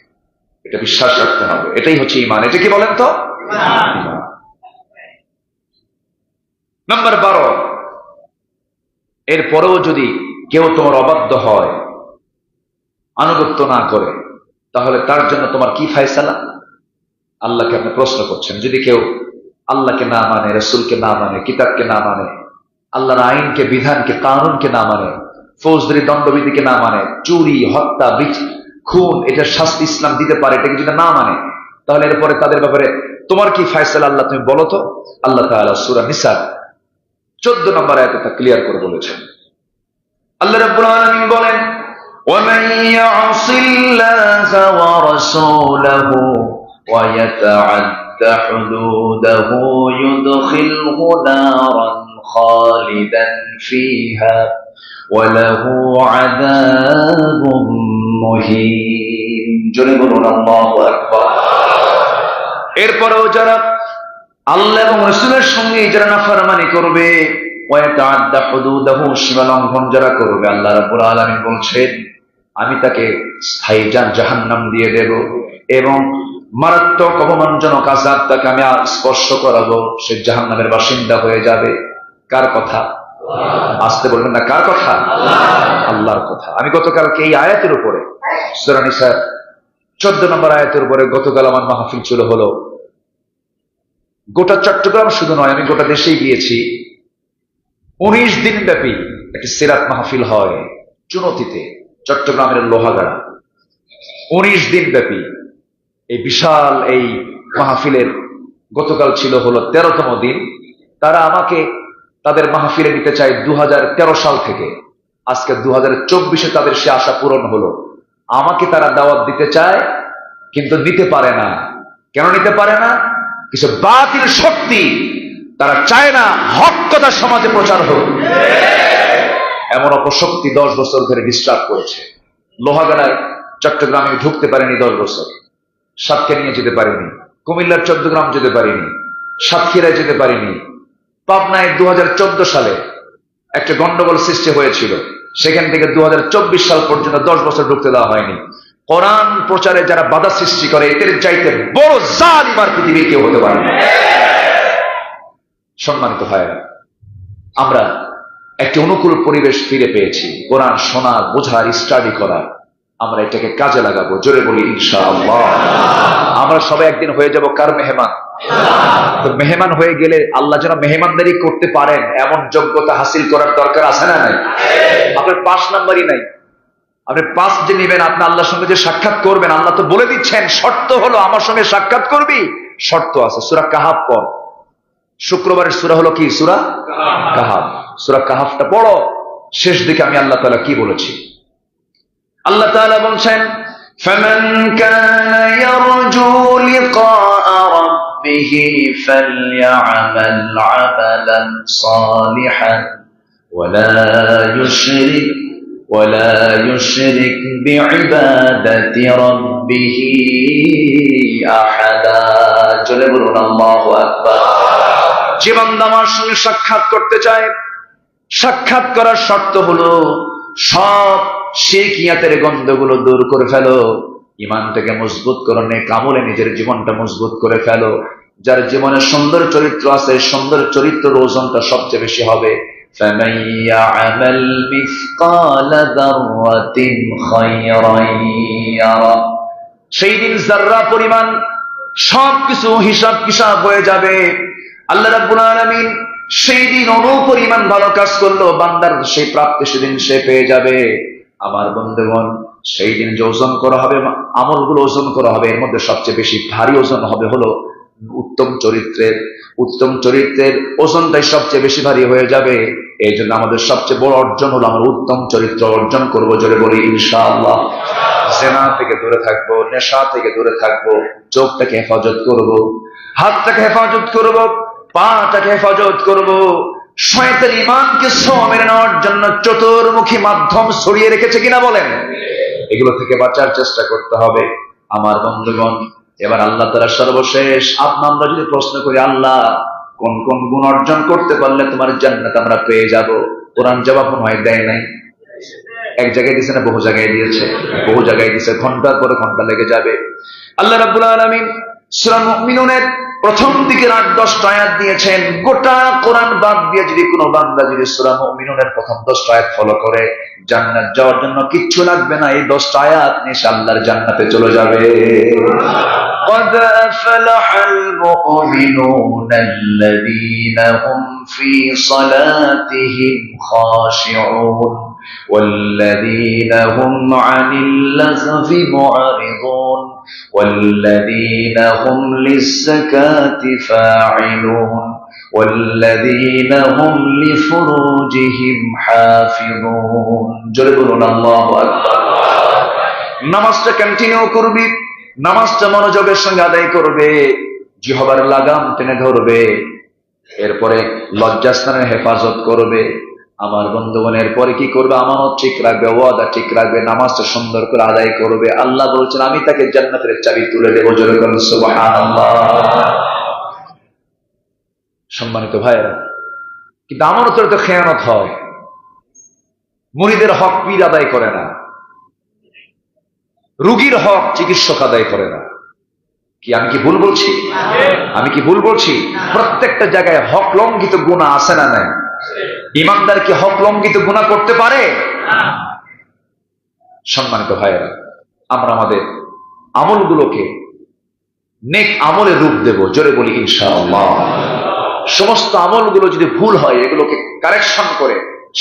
এটা বিশ্বাস রাখতে হবে। এটাই হচ্ছে ঈমান। এটা কি বলেন তো? নাম্বার 12, এরপরেও যদি কেউ তোমার অবাধ্য হয়, আনুগত্য না করে, তাহলে তার জন্য তোমার কি ফায়সালা? আল্লাহকে আপনি প্রশ্ন করছেন। যদি কেউ আল্লাহকে না মানে, রাসূলকে না মানে, কিতাবকে না মানে, আল্লাহর আইনকে, বিধানকে, কানুনকে না মানে, ফৌজদারি দণ্ডবিধিকে না মানে, চুরি, হত্যা, খুন, এটার শাস্তি ইসলাম দিতে পারে, এটাকে যদি না মানে, তাহলে এরপরে তাদের ব্যাপারে তোমার কি ফায়সালা আল্লাহ তুমি বলো তো। আল্লাহ তাআলা সূরা নিসা 14 নম্বর আয়াতে তা ক্লিয়ার করে বলেছেন। আল্লাহ রাব্বুল আলামিন বলেন, وَمَن يَعْصِ اللَّهَ وَرَسُولَهُ وَيَتَعَدَّ حُدُودَهُ يُدْخِلْهُ نَارًا خَالِدًا فِيهَا وَلَهُ عَذَابٌ مُهِينٌ। জোরে বলুন আল্লাহু আকবার। এরপরেও যারা আল্লাহ এবং রাসূলের সঙ্গে যারা নাফরমানি করবে, ওয়ায়াতাআদ্দা হুদুদাহু, সীমা লঙ্ঘন যারা করবে, আল্লাহ রাব্বুল আলামিন বলছেন আমি তাকে স্থায়ী জাহান্নাম দিয়ে দেব এবং মারাত্মক অপমানজনক আযাব তাকে আমি স্পর্শ করাবো। সে জাহান্নামের বাসিন্দা হয়ে যাবে। কার কথা? আসতে বলবেন না, কার কথা? আল্লাহর কথা। আমি গতকালকে এই আয়াতের উপরে, সূরা নিসা 14 নম্বর আয়াতের উপরে গতকাল আমার মাহফিল ছিল হলো। গোটা চট্টগ্রাম শুধু নয়, আমি গোটা দেশেই গিয়েছি। 19 দিন ব্যাপী একটি সিরাত মাহফিল হয় চুনতিতে, চট্টগ্রামের লোহাগাড়া। 19 দিন ব্যাপী এই বিশাল এই মাহফিলের গতকাল ছিল হলো 13তম দিন। তারা আমাকে তাদের মাহফিলে নিতে চায় 2013 সাল থেকে। আজকে 2024-এ তাদের সে আশা পূরণ হলো। আমাকে তারা দাওয়াত দিতে চায়, কিন্তু নিতে পারে না। কেন নিতে পারে না? কিছু বাতিল শক্তি তারা চায় না হক কথা সমাজে প্রচার হোক। এমন অপশক্তি 10 বছর ধরে ডিস্টার্ব করেছে। লোহাগাড়ায় চট্টগ্রামে ঢুকতে পারেনি 10 বছর, সাতকে নিয়ে যেতে পারিনি, কুমিল্লার 14 গ্রাম যেতে পারিনি, সাতক্ষীরায় যেতে পারিনি। পাবনায় 2014 সালে একটা গন্ডগোল সৃষ্টি হয়েছিল, সেখান থেকে 2024 সাল পর্যন্ত 10 বছর ঢুকতে দেওয়া হয়নি। কোরআন প্রচারে যারা বাধা সৃষ্টি করে, এদের চাইতে বড় জালিম আর পৃথিবীর কেউ হতে পারে না। সম্মানিত ভাইরা, আমরা একটি অনুকূল পরিবেশ ফিরে পেয়েছি কোরআন শোনার, বোঝার, স্টাডি করার। আমরা এটাকে কাজে লাগাবো। জোরে বলি ইনশাআল্লাহ। আমরা সবাই একদিন হয়ে যাব কার মেহমান? তো মেহমান হয়ে গেলে আল্লাহ যেন মেহমানদারি করতে পারেন এমন যোগ্যতা হাসিল করার দরকার আছে না নাই? আপনার 5 নাম্বারই নাই। আপনি 5 যে নেবেন, আপনি আল্লাহর সঙ্গে যে সাক্ষাৎ করবেন, আল্লাহ তো বলে দিচ্ছেন শর্ত হলো আমার সঙ্গে সাক্ষাৎ করবি। শর্ত আছে। সূরা কাহাফ পড়। শুক্রবারের সূরা হলো কি? সূরা কাহাফ। সূরা কাহাফটা পড়ো। শেষ দিকে আমি আল্লাহ তাআলা কি বলেছি? আল্লাহ তাআলা বলছেন, ফামান কানা ইয়ারজু লিকাআ রাব্বিহি ফালইআমাল আমালান সালিহান ولا يشرك بعبادة ربه أحدا জোরে বলুন আল্লাহু আকবার। যে বান্দা আমার সঙ্গে সাক্ষাৎ করতে চায়, সাক্ষাৎ করার শর্ত হলো সব শিরকিয়াতের গন্ধগুলো দূর করে ফেলো, ঈমানটাকে মজবুত করো, নেক আমলে নিজের জীবনটা মজবুত করে ফেলো। যার জীবনে সুন্দর চরিত্র আছে, সুন্দর চরিত্রের ওজনটা সবচেয়ে বেশি হবে। فَمَن يَعْمَلْ مِثْقَالَ ذَرَّةٍ خَيْرًا يَرَهُ সেই দিন যাররা পরিমাণ সবকিছু হিসাব কিতাব হয়ে যাবে। আল্লাহ রাব্বুল আলামিন সেই দিন অনুপরিমাণ ভালো কাজ করলো, বান্দার সেই প্রাপ্তি সেদিন সে পেয়ে যাবে। আমার বন্ধুগণ, সেই দিন যে ওজন করা হবে, আমলগুলো ওজন করা হবে, এর মধ্যে সবচেয়ে বেশি ভারী ওজন হবে হলো উত্তম চরিত্রের। উত্তম চরিত্রের ওজনটাই সবচেয়ে বেশি ভারী হয়ে যাবে। এই জন্য আমাদের সবচেয়ে বড় অর্জন হলো আমরা উত্তম চরিত্র অর্জন করবো। জোরে বলি ইনশাআল্লাহ। জেনা থেকে দূরে থাকবো, নেশা থেকে দূরে থাকবো, চোখটাকে হেফাজত করব, হাতটাকে হেফাজত করব, পাটাকে হেফাজত করব। শয়তান ঈমানকে ছোঁয়া মেরে নেওয়ার জন্য চতুর্মুখী মাধ্যম ছড়িয়ে রেখেছে কিনা বলেন? এগুলো থেকে বাঁচার চেষ্টা করতে হবে আমার বন্ধুগণ। এবার আল্লাহ তাআলা সর্বশেষ আমরা যদি প্রশ্ন করি, আল্লাহ কোন কোন গুণ অর্জন করতে পারলে তোমার জান্নাত আমরা পেয়ে যাব, কোরআন জবাব মনে হয় দেয় নাই। এক জায়গায় দিয়েছে না বহু জায়গায় দিয়েছে? বহু জায়গায় দিয়েছে, ঘন্টার পরে ঘন্টা লেগে যাবে। আল্লাহ রাব্বুল আলামিন সূরা মুমিনুনের প্রথম দিকের ৮-১০টা আয়াত দিয়েছেন। গোটা কোরআন বাদ দিয়ে যদি কোনো বান্দা যদি সূরা মুমিনুনের প্রথম 10টা আয়াত ফলো করে, জান্নাত যাওয়ার জন্য কিচ্ছু লাগবে না, এই 10টা আয়াত নিয়ে সে আল্লাহর জান্নাতে চলে যাবে। قد أفلح المؤمنون الذين هم في صلاتهم خاشعون والذين هم عن اللغو معرضون والذين هم للزكاة فاعلون والذين هم لفروجهم حافظون জোরে বলুন আল্লাহু আকবার। নামাজটা কন্টিনিউ করবি, নামাজটা মনোযোগের সঙ্গে আদায় করবে, জিহবার লাগাম টেনে ধরবে, এরপরে লজ্জাস্থানের হেফাজত করবে। আমার বন্ধুগণ, এরপরে কি করবে? আমানত ঠিক রাখবে, ওয়াদা ঠিক রাখবে, নামাজটা সুন্দর করে আদায় করবে। আল্লাহ বলছেন আমি তাকে জান্নাতের চাবি তুলে দেবো। জোরে বলুন সুবহানাল্লাহ। সম্মানিত ভাইয়েরা, কিন্তু আমানতের তো খেয়ানত হয়। মুরিদের হক পীর আদায় করে না, রোগীর হক চিকিৎসক আদায় করে না। কি আমি কি ভুল বলছি? আমি কি ভুল বলছি? প্রত্যেকটা জায়গায় হক লঙ্ঘিত গুনাহ আছে না নাই? ইমানদার কি হক লঙ্ঘিত গুনাহ করতে পারে? সম্মানিত ভাইয়েরা, আমরা আমাদের আমলগুলোকে নেক আমলে রূপ দেব। জোরে বলি ইনশাআল্লাহ। সমস্ত আমলগুলো যদি ভুল হয়, এগুলোকে কারেকশন করে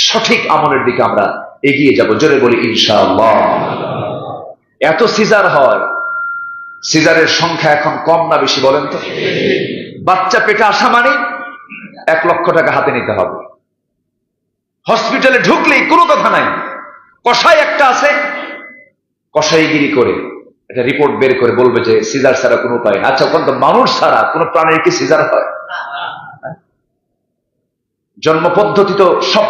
সঠিক আমলের দিকে আমরা এগিয়ে যাব। জোরে বলি ইনশাআল্লাহ। এত সিজার হয়, সিজারের সংখ্যা এখন কম না বেশি বলেন তো? বাচ্চা পেটে আসা মানে 1 লক্ষ টাকা হাতে নিতে হবে। হসপিটালে ঢুকলেই কোনো কথা নাই, কসাই একটা আছে, কসাইগিরি করে একটা রিপোর্ট বের করে বলবে যে সিজার ছাড়া কোনো উপায়। আচ্ছা, ওখান তো মানুষ ছাড়া কোনো প্রাণীর কি সিজার হয়? জন্ম পদ্ধতি তো সব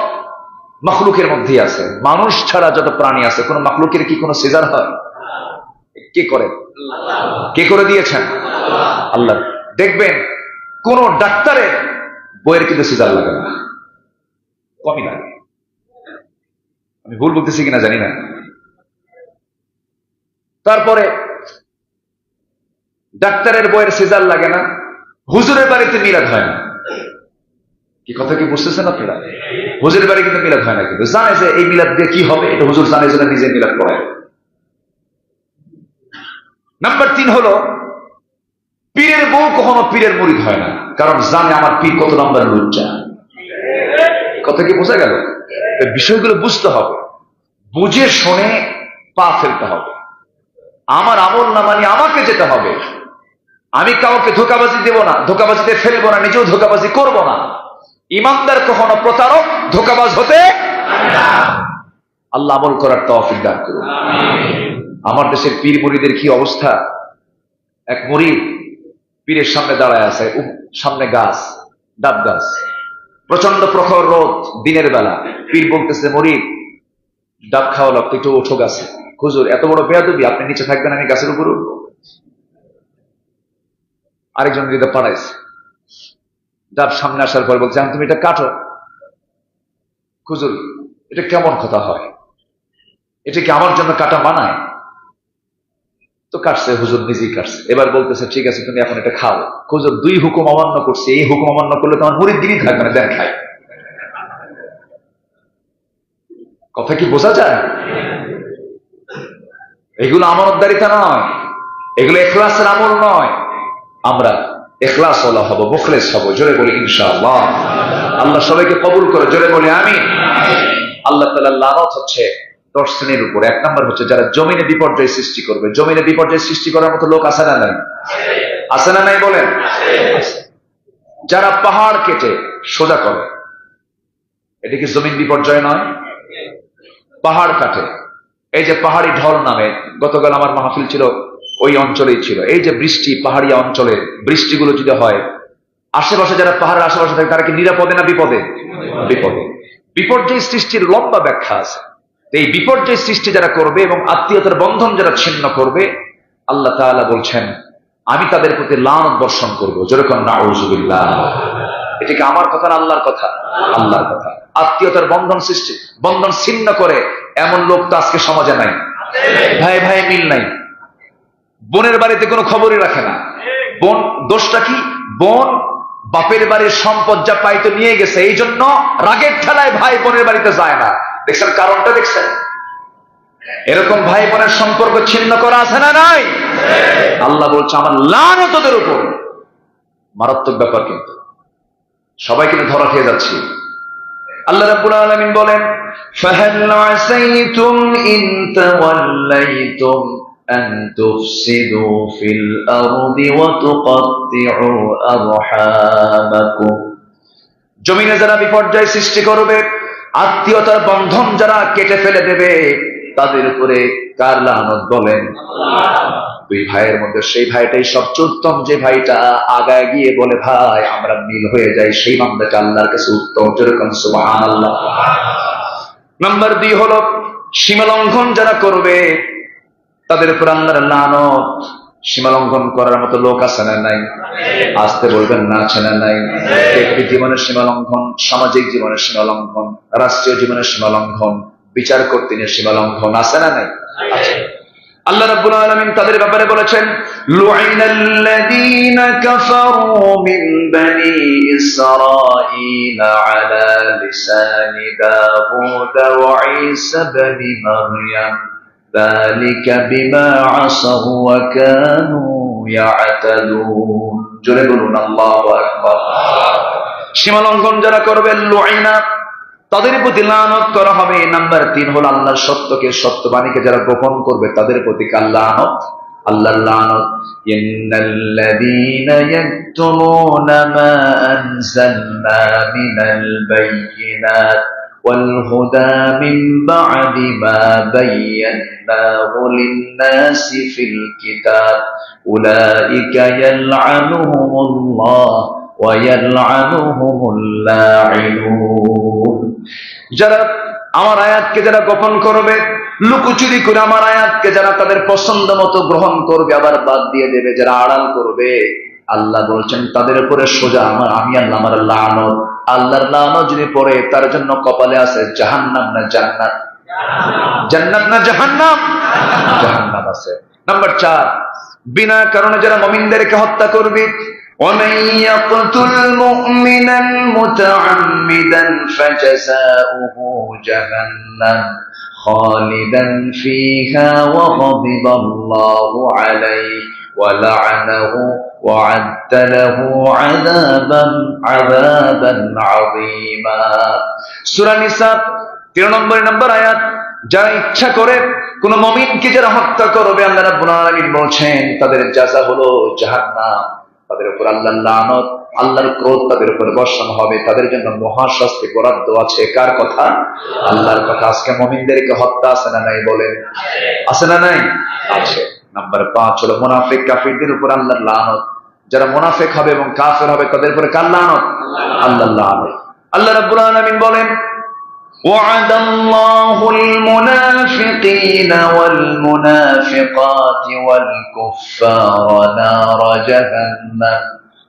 মাখলুকের মধ্যেই আছে, মানুষ ছাড়া যত প্রাণী আছে কোন মাখলুকের কি কোনো সিজার হয়? কে করে? কে করে দিয়েছেন? আল্লাহ। দেখবেন কোন ডাক্তারের বইয়ের কিন্তু সিজার লাগে না, কমই লাগে। আমি ভুল বলতেছি কিনা জানি না। তারপরে ডাক্তারের বইয়ের সিজার লাগে না, হুজুরের বাড়িতে মিলাদ হয় না। কি কথা কি বুঝতেছেন আপনারা? হুজুরের বাড়ি কিন্তু মিলাদ হয় না, কিন্তু জানে যে এই মিলাদ দিয়ে কি হবে, এটা হুজুর জানে, জন্য নিজে মিলাদ করায়। নাম্বার 3 হলো পীরের বউ কখনো পীরের মুরিদ হয় না, কারণ জানে আমার পীর কত নাম্বার লজ্জা। কথা কি বোঝা গেল? বিষয়গুলো বুঝতে হবে, বুঝে শুনে পা ফেলতে হবে। আমার আমল না মানে আমাকে যেতে হবে। আমি কাউকে ধোকাবাজি দেব না, ধোকাবাজিতে ফেলবো না, নিজেও ধোকাবাজি করব না। ইমানদার কখনো প্রতারক ধোকাবাজ হতে না। আল্লাহ আমল করার তৌফিক দান করুন। আমার দেশের পীর মুরিদের কি অবস্থা! এক মুরিদ পীরের সামনে দাঁড়ায় আছে, সামনে গাছ, ডাব গাছ, প্রচন্ড প্রখর রোদ দিনের বেলা, পীর বলতেছে মরিদ ডাব খাওয়া লাগতো, একটু ওঠো গাছে। হুজুর এত বড় বেয়াদবি, আপনি নিচে থাকবেন আমি গাছের উপর উঠবো? আরেকজন হৃদয় পাড়াইছে, ডাব সামনে আসার পর বলছে তুমি এটা কাটো। হুজুর এটা কেমন কথা হয়, এটা কি আমার জন্য কাটা মানায়? তো কাটছে, হুজুর নিজেই কাটছে। এবার বলতেছে ঠিক আছে তুমি এখন এটা খাও। হুজুর 2 হুকুম অমান্য করছে, এই হুকুম অমান্য করলে তোমার মুরিদগিরি থাকবে না, দেন খাই। কথা কি বোঝা যায়? এগুলো আমানতদারিতা নয়, এগুলো ইখলাসের আমল নয়। আমরা ইখলাস ওয়ালা হব, মুখলিস হব। জোরে বলি ইনশাআল্লাহ। আল্লাহ সবাইকে কবুল করে, জোরে বলি আমিন। আল্লাহ তাআলার লানত হচ্ছে 10 শ্রেণীর উপর। 1 নাম্বার হচ্ছে যারা জমিনে বিপর্যয় সৃষ্টি করবে। জমিনে বিপর্যয় সৃষ্টি করার মতো লোক আছে না নাই? আছে না নাই বলেন? যারা পাহাড় কেটে সোজা করে, এটা কি জমিন বিপর্যয় নয়? পাহাড় কাটে, এই যে পাহাড়ি ঢল নামে, গতকাল আমার মাহফিল ছিল ওই অঞ্চলেই ছিল। এই যে বৃষ্টি, পাহাড়ি অঞ্চলে বৃষ্টিগুলো যদি হয়, আশেপাশে যারা পাহাড়ের আশেপাশে থাকে তারা কি নিরাপদে না বিপদে? বিপদে। বিপর্যয় সৃষ্টির লম্বা ব্যাখ্যা আছে। এই বিপর্যয় সৃষ্টি যারা করবে এবং আত্মীয়তার বন্ধন যারা ছিন্ন করবে, আল্লাহ তাআলা বলছেন আমি তাদের প্রতি লানত বর্ষণ করবো। যেরকম নাউযুবিল্লাহ। এটা কি আমার কথা না আল্লাহর কথা? আল্লাহর কথা। আত্মীয়তার বন্ধন সৃষ্টি, বন্ধন ছিন্ন করে এমন লোক তো আজকে সমাজে নাই। ভাই ভাই মিল নাই, বোনের বাড়িতে কোনো খবরই রাখে না। বোন দোষটা কি? বোন বাপের বাড়ির সম্পদ যা পাইতো নিয়ে গেছে, এই জন্য রাগের ঠেলায় ভাই বোনের বাড়িতে যায় না। দেখছেন কারণটা? দেখছেন? এরকম ভাই বোনের সম্পর্ক ছিন্ন করা আছে না নাই? আল্লাহ বলছে আমার লানত ওদের উপর। মারাত্মক ব্যাপার, কিন্তু সবাই কিন্তু ধরা খেয়ে যাচ্ছি। আল্লাহ রাব্বুল আলামিন বলেন ফাহাল আসাইতুম ইন তাওয়াল্লাইতুম আন তুফসিদু ফিল আরদি ওয়া তুকাত্তিউ আরহামাকুম। জমিনে যারা বিপর্যয় সৃষ্টি করবে, আত্মীয়তার বন্ধন যারা কেটে ফেলে দেবে, তাদের উপরে কার লানত বলেন? দুই ভাইয়ের মধ্যে সেই ভাইটাই সবচেয়ে উত্তম, যে ভাইটা আগায় গিয়ে বলে ভাই আমরা মিল হয়ে যাই, সেই বান্দাটা আল্লাহর কাছে উত্তম। যেরকম সুবহানাল্লাহ। নাম্বার 2 হলো সীমা লঙ্ঘন যারা করবে, তাদের উপর আল্লাহর লানত। সীমা লঙ্ঘন করার মতো লোক আছে না নাই? আসতে বলবেন না, আছে না নাই? ব্যক্তি জীবনের সীমা লঙ্ঘন, সামাজিক জীবনের সীমা লঙ্ঘন, রাষ্ট্রীয় জীবনের সীমা লঙ্ঘন, বিচার কর্তৃত্বের সীমা লঙ্ঘন আছে না নাই? আছে। আল্লাহ রাব্বুল আলামিন তাদের ব্যাপারে বলেছেন লুইনাল্লাযীনা কাফারু মিন বানি ইসরাঈলা আলা লিসানি দাউদ ওয়া ঈসা ইবনে মারইয়াম যালিকা বিমা আসাউ ওয়া কানু ইয়াতাদুন। জোরে বলুন আল্লাহু আকবার। সীমা লঙ্ঘন যারা করবে লুইনা, তাদের প্রতি লানত করা হবে। নাম্বার 3 হলো আল্লাহর সত্যকে, সত্যবাণীকে যারা গোপন করবে তাদের প্রতি কার লানত? আল্লাহর লানত। ইন্নাল্লাযীনা ইয়াকতুমুনা মা আনজালনা মিনাল বায়্যিনাত ওয়াল হুদা মিন বা'দি মা বায়্যানাহু লিন-নাসি ফিল কিতাব উলাইকা ইয়ালআনুহুমুল্লাহ ওয়া ইয়ালআনুহুমুল লাঈনুন। যারা আমার আয়াতকে যারা গোপন করবে, লুকোচুরি করে আমার আয়াতকে যারা তাদের পছন্দ মতো গ্রহণ করবে আবার বাদ দিয়ে দেবে, যারা আড়াল করবে, আল্লাহ বলছেন তাদের উপরে সোজা আমি আল্লাহ আমার লানত। আল্লাহর লানত যদি পড়ে তার জন্য কপালে আছে জাহান্নাম না জান্নাত? জান্নাত না জাহান্নাম? জাহান্নাম আছে। নাম্বার 4, বিনা কারণে যারা মুমিনদেরকে হত্যা করবে, ومن يقتل مؤمنا متعمدا فجزاؤه جهنم خالدا فيها وغضب الله عليه ولعنه وعد له عذابا عظيما। সূরা নিসা 13 নম্বর আয়াত। যারা ইচ্ছা করে কোন মুমিনকে যারা হত্যা করবে, আল্লাহ রাব্বুল আলামিন বলছেন তাদের জাযা হলো জাহান্নাম। তাদের উপর আল্লাহর লানত, আল্লাহর ক্রোধ তাদের উপর বর্ষণ হবে, তাদের জন্য মহাশাস্তি বরাদ্দ আছে। কার কথা? আল্লাহর কথা। আজকে মুমিনদেরকে হত্যা আছে না নাই বলেন? আছে না নাই? আছে। নাম্বার 5 হলো মুনাফিক কাফিরদের উপর আল্লাহর লানত। যারা মুনাফিক হবে এবং কাফের হবে তাদের উপরে কার লানত? আল্লাহর লানত। আল্লাহ রাব্বুল আলামিন বলেন, وعد الله المنافقين والمنافقات والكفار نار جهنم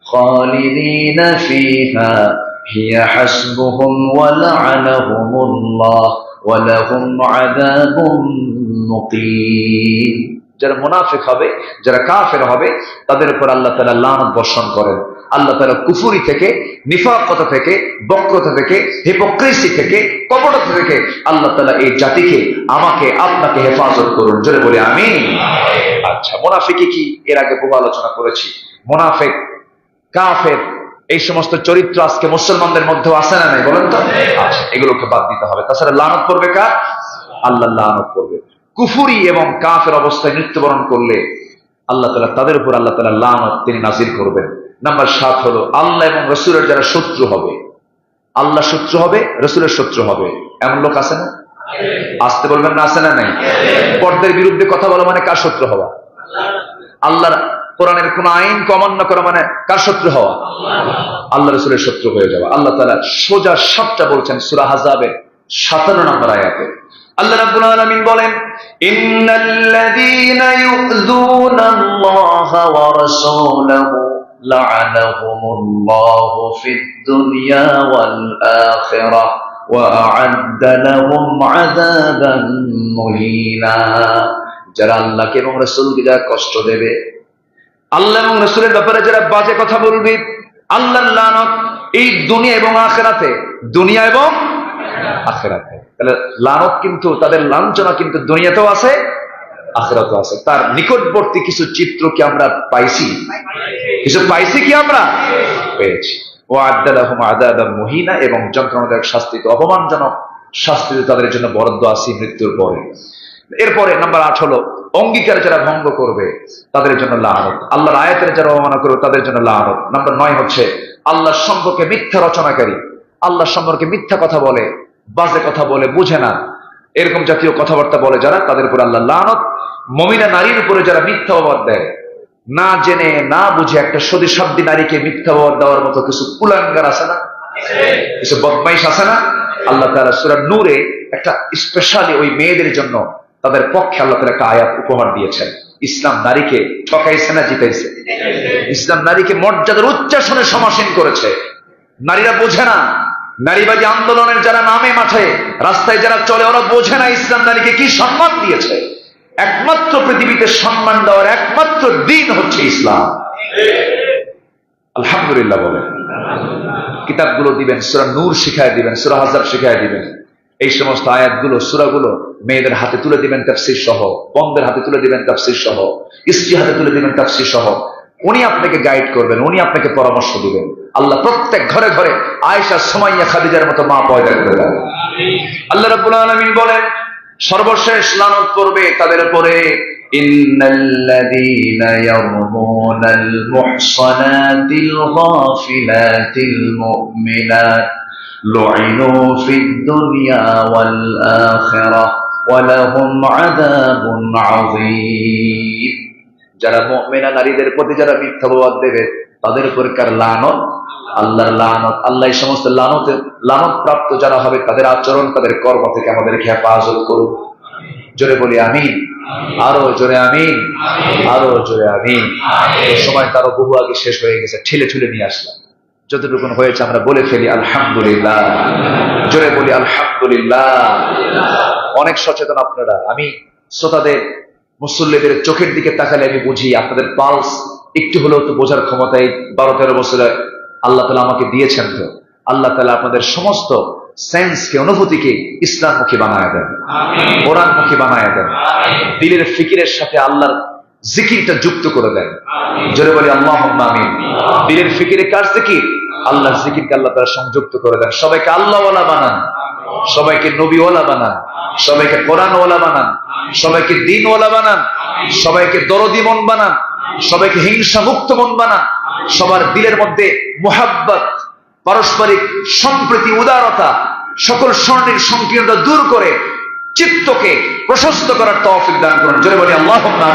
خالدين فيها هي حسبهم ولعنهم الله ولهم عذاب مقيم। যারা মুনাফিক হবে, যারা কাফের হবে, তাদের উপর আল্লাহ তাআলা লানত বর্ষণ করেন। আল্লাহ তাআলা কুফরি থেকে, নিফাকতা থেকে, বক্রতা থেকে, হিপোক্রিসি থেকে, কপটতা থেকে আল্লাহ তাআলা এই জাতিকে, আমাকে, আপনাকে হেফাজত করুন। জোরে বলি আমিন। আচ্ছা, মুনাফিকি কি এর আগে বহু আলোচনা করেছি। মুনাফিক, কাফের, এই সমস্ত চরিত্র আজকে মুসলমানদের মধ্যে আছে না নাই বলেন তো? এগুলোকে বাদ দিতে হবে। তাছাড়া লানত করবে কার? আল্লাহ লানত করবে। কুফরি এবং কাফের অবস্থায় মৃত্যুবরণ করলে আল্লাহ তাআলা তাদের উপর আল্লাহ তাআলা লানত তিনি নাযিল করবেন। নাম্বার 7 হলো আল্লাহ এবং রাসূলের যারা শত্রু হবে, আল্লাহ শত্রু হবে, রাসূলের শত্রু হবে, এমন লোক আছে না? আসতে বলবেন না, আছে না নাই? পর্দার বিরুদ্ধে কথা বলা মানে কার শত্রু হওয়া? আল্লাহর কোরআনের কোন আইন অমান্য করা মানে কার শত্রু হওয়া? আল্লাহ রাসূলের শত্রু হয়ে যাওয়া। আল্লাহ তাআলা সোজা সাপটা বলছেন সূরা আহজাবের 57 নম্বর আয়াতে। আল্লাহ রাব্বুল আলামিন বলেন, ইন্নাল্লাযীনা ইউযুনাল্লাহা ওয়া রাসূলাহু লা'আনাহুমুল্লাহু ফিদ দুনিয়া ওয়াল আখিরাহ ওয়া আ'আদ্দা লাহুম আযাবান মুহিনা। যারা আল্লাহকে এবং রাসূলকে যারা কষ্ট দেবে, আল্লাহ এবং রাসূলের ব্যাপারে যারা বাজে কথা বলবে, আল্লাহর লানত এই দুনিয়া এবং আখিরাতে, দুনিয়া এবং আখিরাতে। তাহলে লানত কিন্তু, তাদের লাঞ্ছনা কিন্তু দুনিয়াতেও আছে, আখিরাতেও আছে। তার নিকটবর্তী কিছু চিত্র কি আমরা পাইছি? কিছু পাইছি কি আমরা? পেয়েছি। ওয়া'আদ্দা লাহুম আযাবান মুহিনা, এবং যন্ত্রণাদায়ক শাস্তি, অপমানজনক শাস্তি তাদের জন্য বরাদ্দ আছে মৃত্যুর পরে। এরপরে নাম্বার 8 হলো অঙ্গীকার যারা ভঙ্গ করবে তাদের জন্য লানত। আল্লাহর আয়াতের যারা অবমাননা করবে তাদের জন্য লানত। নাম্বার 9 হচ্ছে আল্লাহর সম্পর্কে মিথ্যা রচনাকারী, আল্লাহর সম্পর্কে মিথ্যা কথা বলে, বাজে কথা বলে, বুঝে না, এরকম জাতীয় কথাবার্তা বলে যারা, তাদের উপর আল্লাহ লানত। মুমিনা নারীর উপরে যারা মিথ্যা অপবাদ দেয়, না জেনে না বুঝে একটা সতীসাধ্বী নারীকে মিথ্যা অপবাদ দেওয়ার মতো কিছু কুলাঙ্গার আছে না, কিছু বদমাইশ আছে না? আল্লাহ তাআলা সূরা নূরে একটা স্পেশালি ওই মেয়েদের জন্য তাদের পক্ষে আল্লাহ তাআলা একটা আয়াত উপহার দিয়েছেন। ইসলাম নারীকে ঠকাইছে না জিতাইছে? ইসলাম নারীকে মর্যাদার উচ্চাসনে সমাসীন করেছে। নারীরা বোঝে না, নারীবাদী আন্দোলনের যারা নামে মাঠে রাস্তায় যারা চলে, ওরা বোঝে না ইসলাম নারীকে কি সম্মান দিয়েছে। একমাত্র পৃথিবীতে সম্মান দেওয়ার একমাত্র দিন হচ্ছে ইসলাম। আলহামদুলিল্লাহ বলেন। কিতাবগুলো দিবেন, সূরা নূর শিখায় দিবেন, সূরা আহজাব শিখায় দিবেন। এই সমস্ত আয়াতগুলো, সূরাগুলো মেয়েদের হাতে তুলে দিবেন তাফসীর সহ, বন্ধের হাতে তুলে দিবেন তাফসীর সহ, স্ত্রী হাতে তুলে দিবেন তাফসীর সহ। উনি আপনাকে গাইড করবেন, উনি আপনাকে পরামর্শ দিবেন। আল্লাহ প্রত্যেক ঘরে ঘরে আয়েশা, সুমাইয়া, খাদিজার মতো মা পয়দা করে দেন। আল্লাহ রাব্বুল আলামিন বলেন, সর্বশেষ লানত করবে তাদের উপরে, ইন্নাল্লাযীনা ইয়ারমুনাল মুহসানাতিল গাফিলাতিল মুমিনাত লুইনু ফিদ দুনিয়া ওয়াল আখিরাহ ওয়া লাহুম আযাবুন আযীম। যারা মুমিনা নারীদের প্রতি যারা মিথ্যা অপবাদ দেবে তাদের উপর কার লানত? আল্লাহর লানত। আল্লাহ এই সমস্ত লানত প্রাপ্ত যারা হবে তাদের আচরণ, তাদের কর্ম থেকে আমাদেরকে হেফাজত করুন। জোরে বলি আমিন। আরো জোরে আমিন, আরো জোরে আমিন। এই সময় তারও বহু আগে শেষ হয়ে গেছে, ঠেলে ঠুলে নিয়ে আসলাম। যতটুকু হয়েছে আমরা বলে ফেলি আলহামদুলিল্লাহ। জোরে বলি আলহামদুলিল্লাহ। অনেক সচেতন আপনারা। আমি শ্রোতাদের, মুসল্লিদের চোখের দিকে তাকালে আমি বুঝি আপনাদের পালস একটু হলেও তো বোঝার ক্ষমতা এই 12-13 বছরে আল্লাহ তাআলা আমাকে দিয়েছেন। তো আল্লাহ তাআলা আপনাদের সমস্ত সেন্সকে, অনুভূতিকে ইসলামমুখী বানায় দেন, কোরআনমুখী বানায় দেন, দিলের ফিকিরের সাথে আল্লাহর জিকিরটা যুক্ত করে দেন। জোরে বলি আল্লাহুম্মা আমিন। দিলের ফিকিরে কার জিকির? আল্লাহর জিকিরকে আল্লাহ তাআলা সংযুক্ত করে দেন। সবাইকে আল্লাহওয়ালা বানান, সবাইকে নবীওয়ালা বানান, সবাইকে কোরআনওয়ালা বানান, সবাইকে দ্বীনওয়ালা বানান, সবাইকে দরদি মন বানান, সবাইকে হিংসা মুক্ত মন বানান। সবার দিলের মধ্যে মুহাব্বত, পারস্পরিক সম্প্রীতি, উদারতা, সকল স্বর্ণের সংকীর্ণতা দূর করে চিত্তকে প্রশস্ত করার তৌফিক দান করুন। জোরে বলি আল্লাহুম্মা আমিন।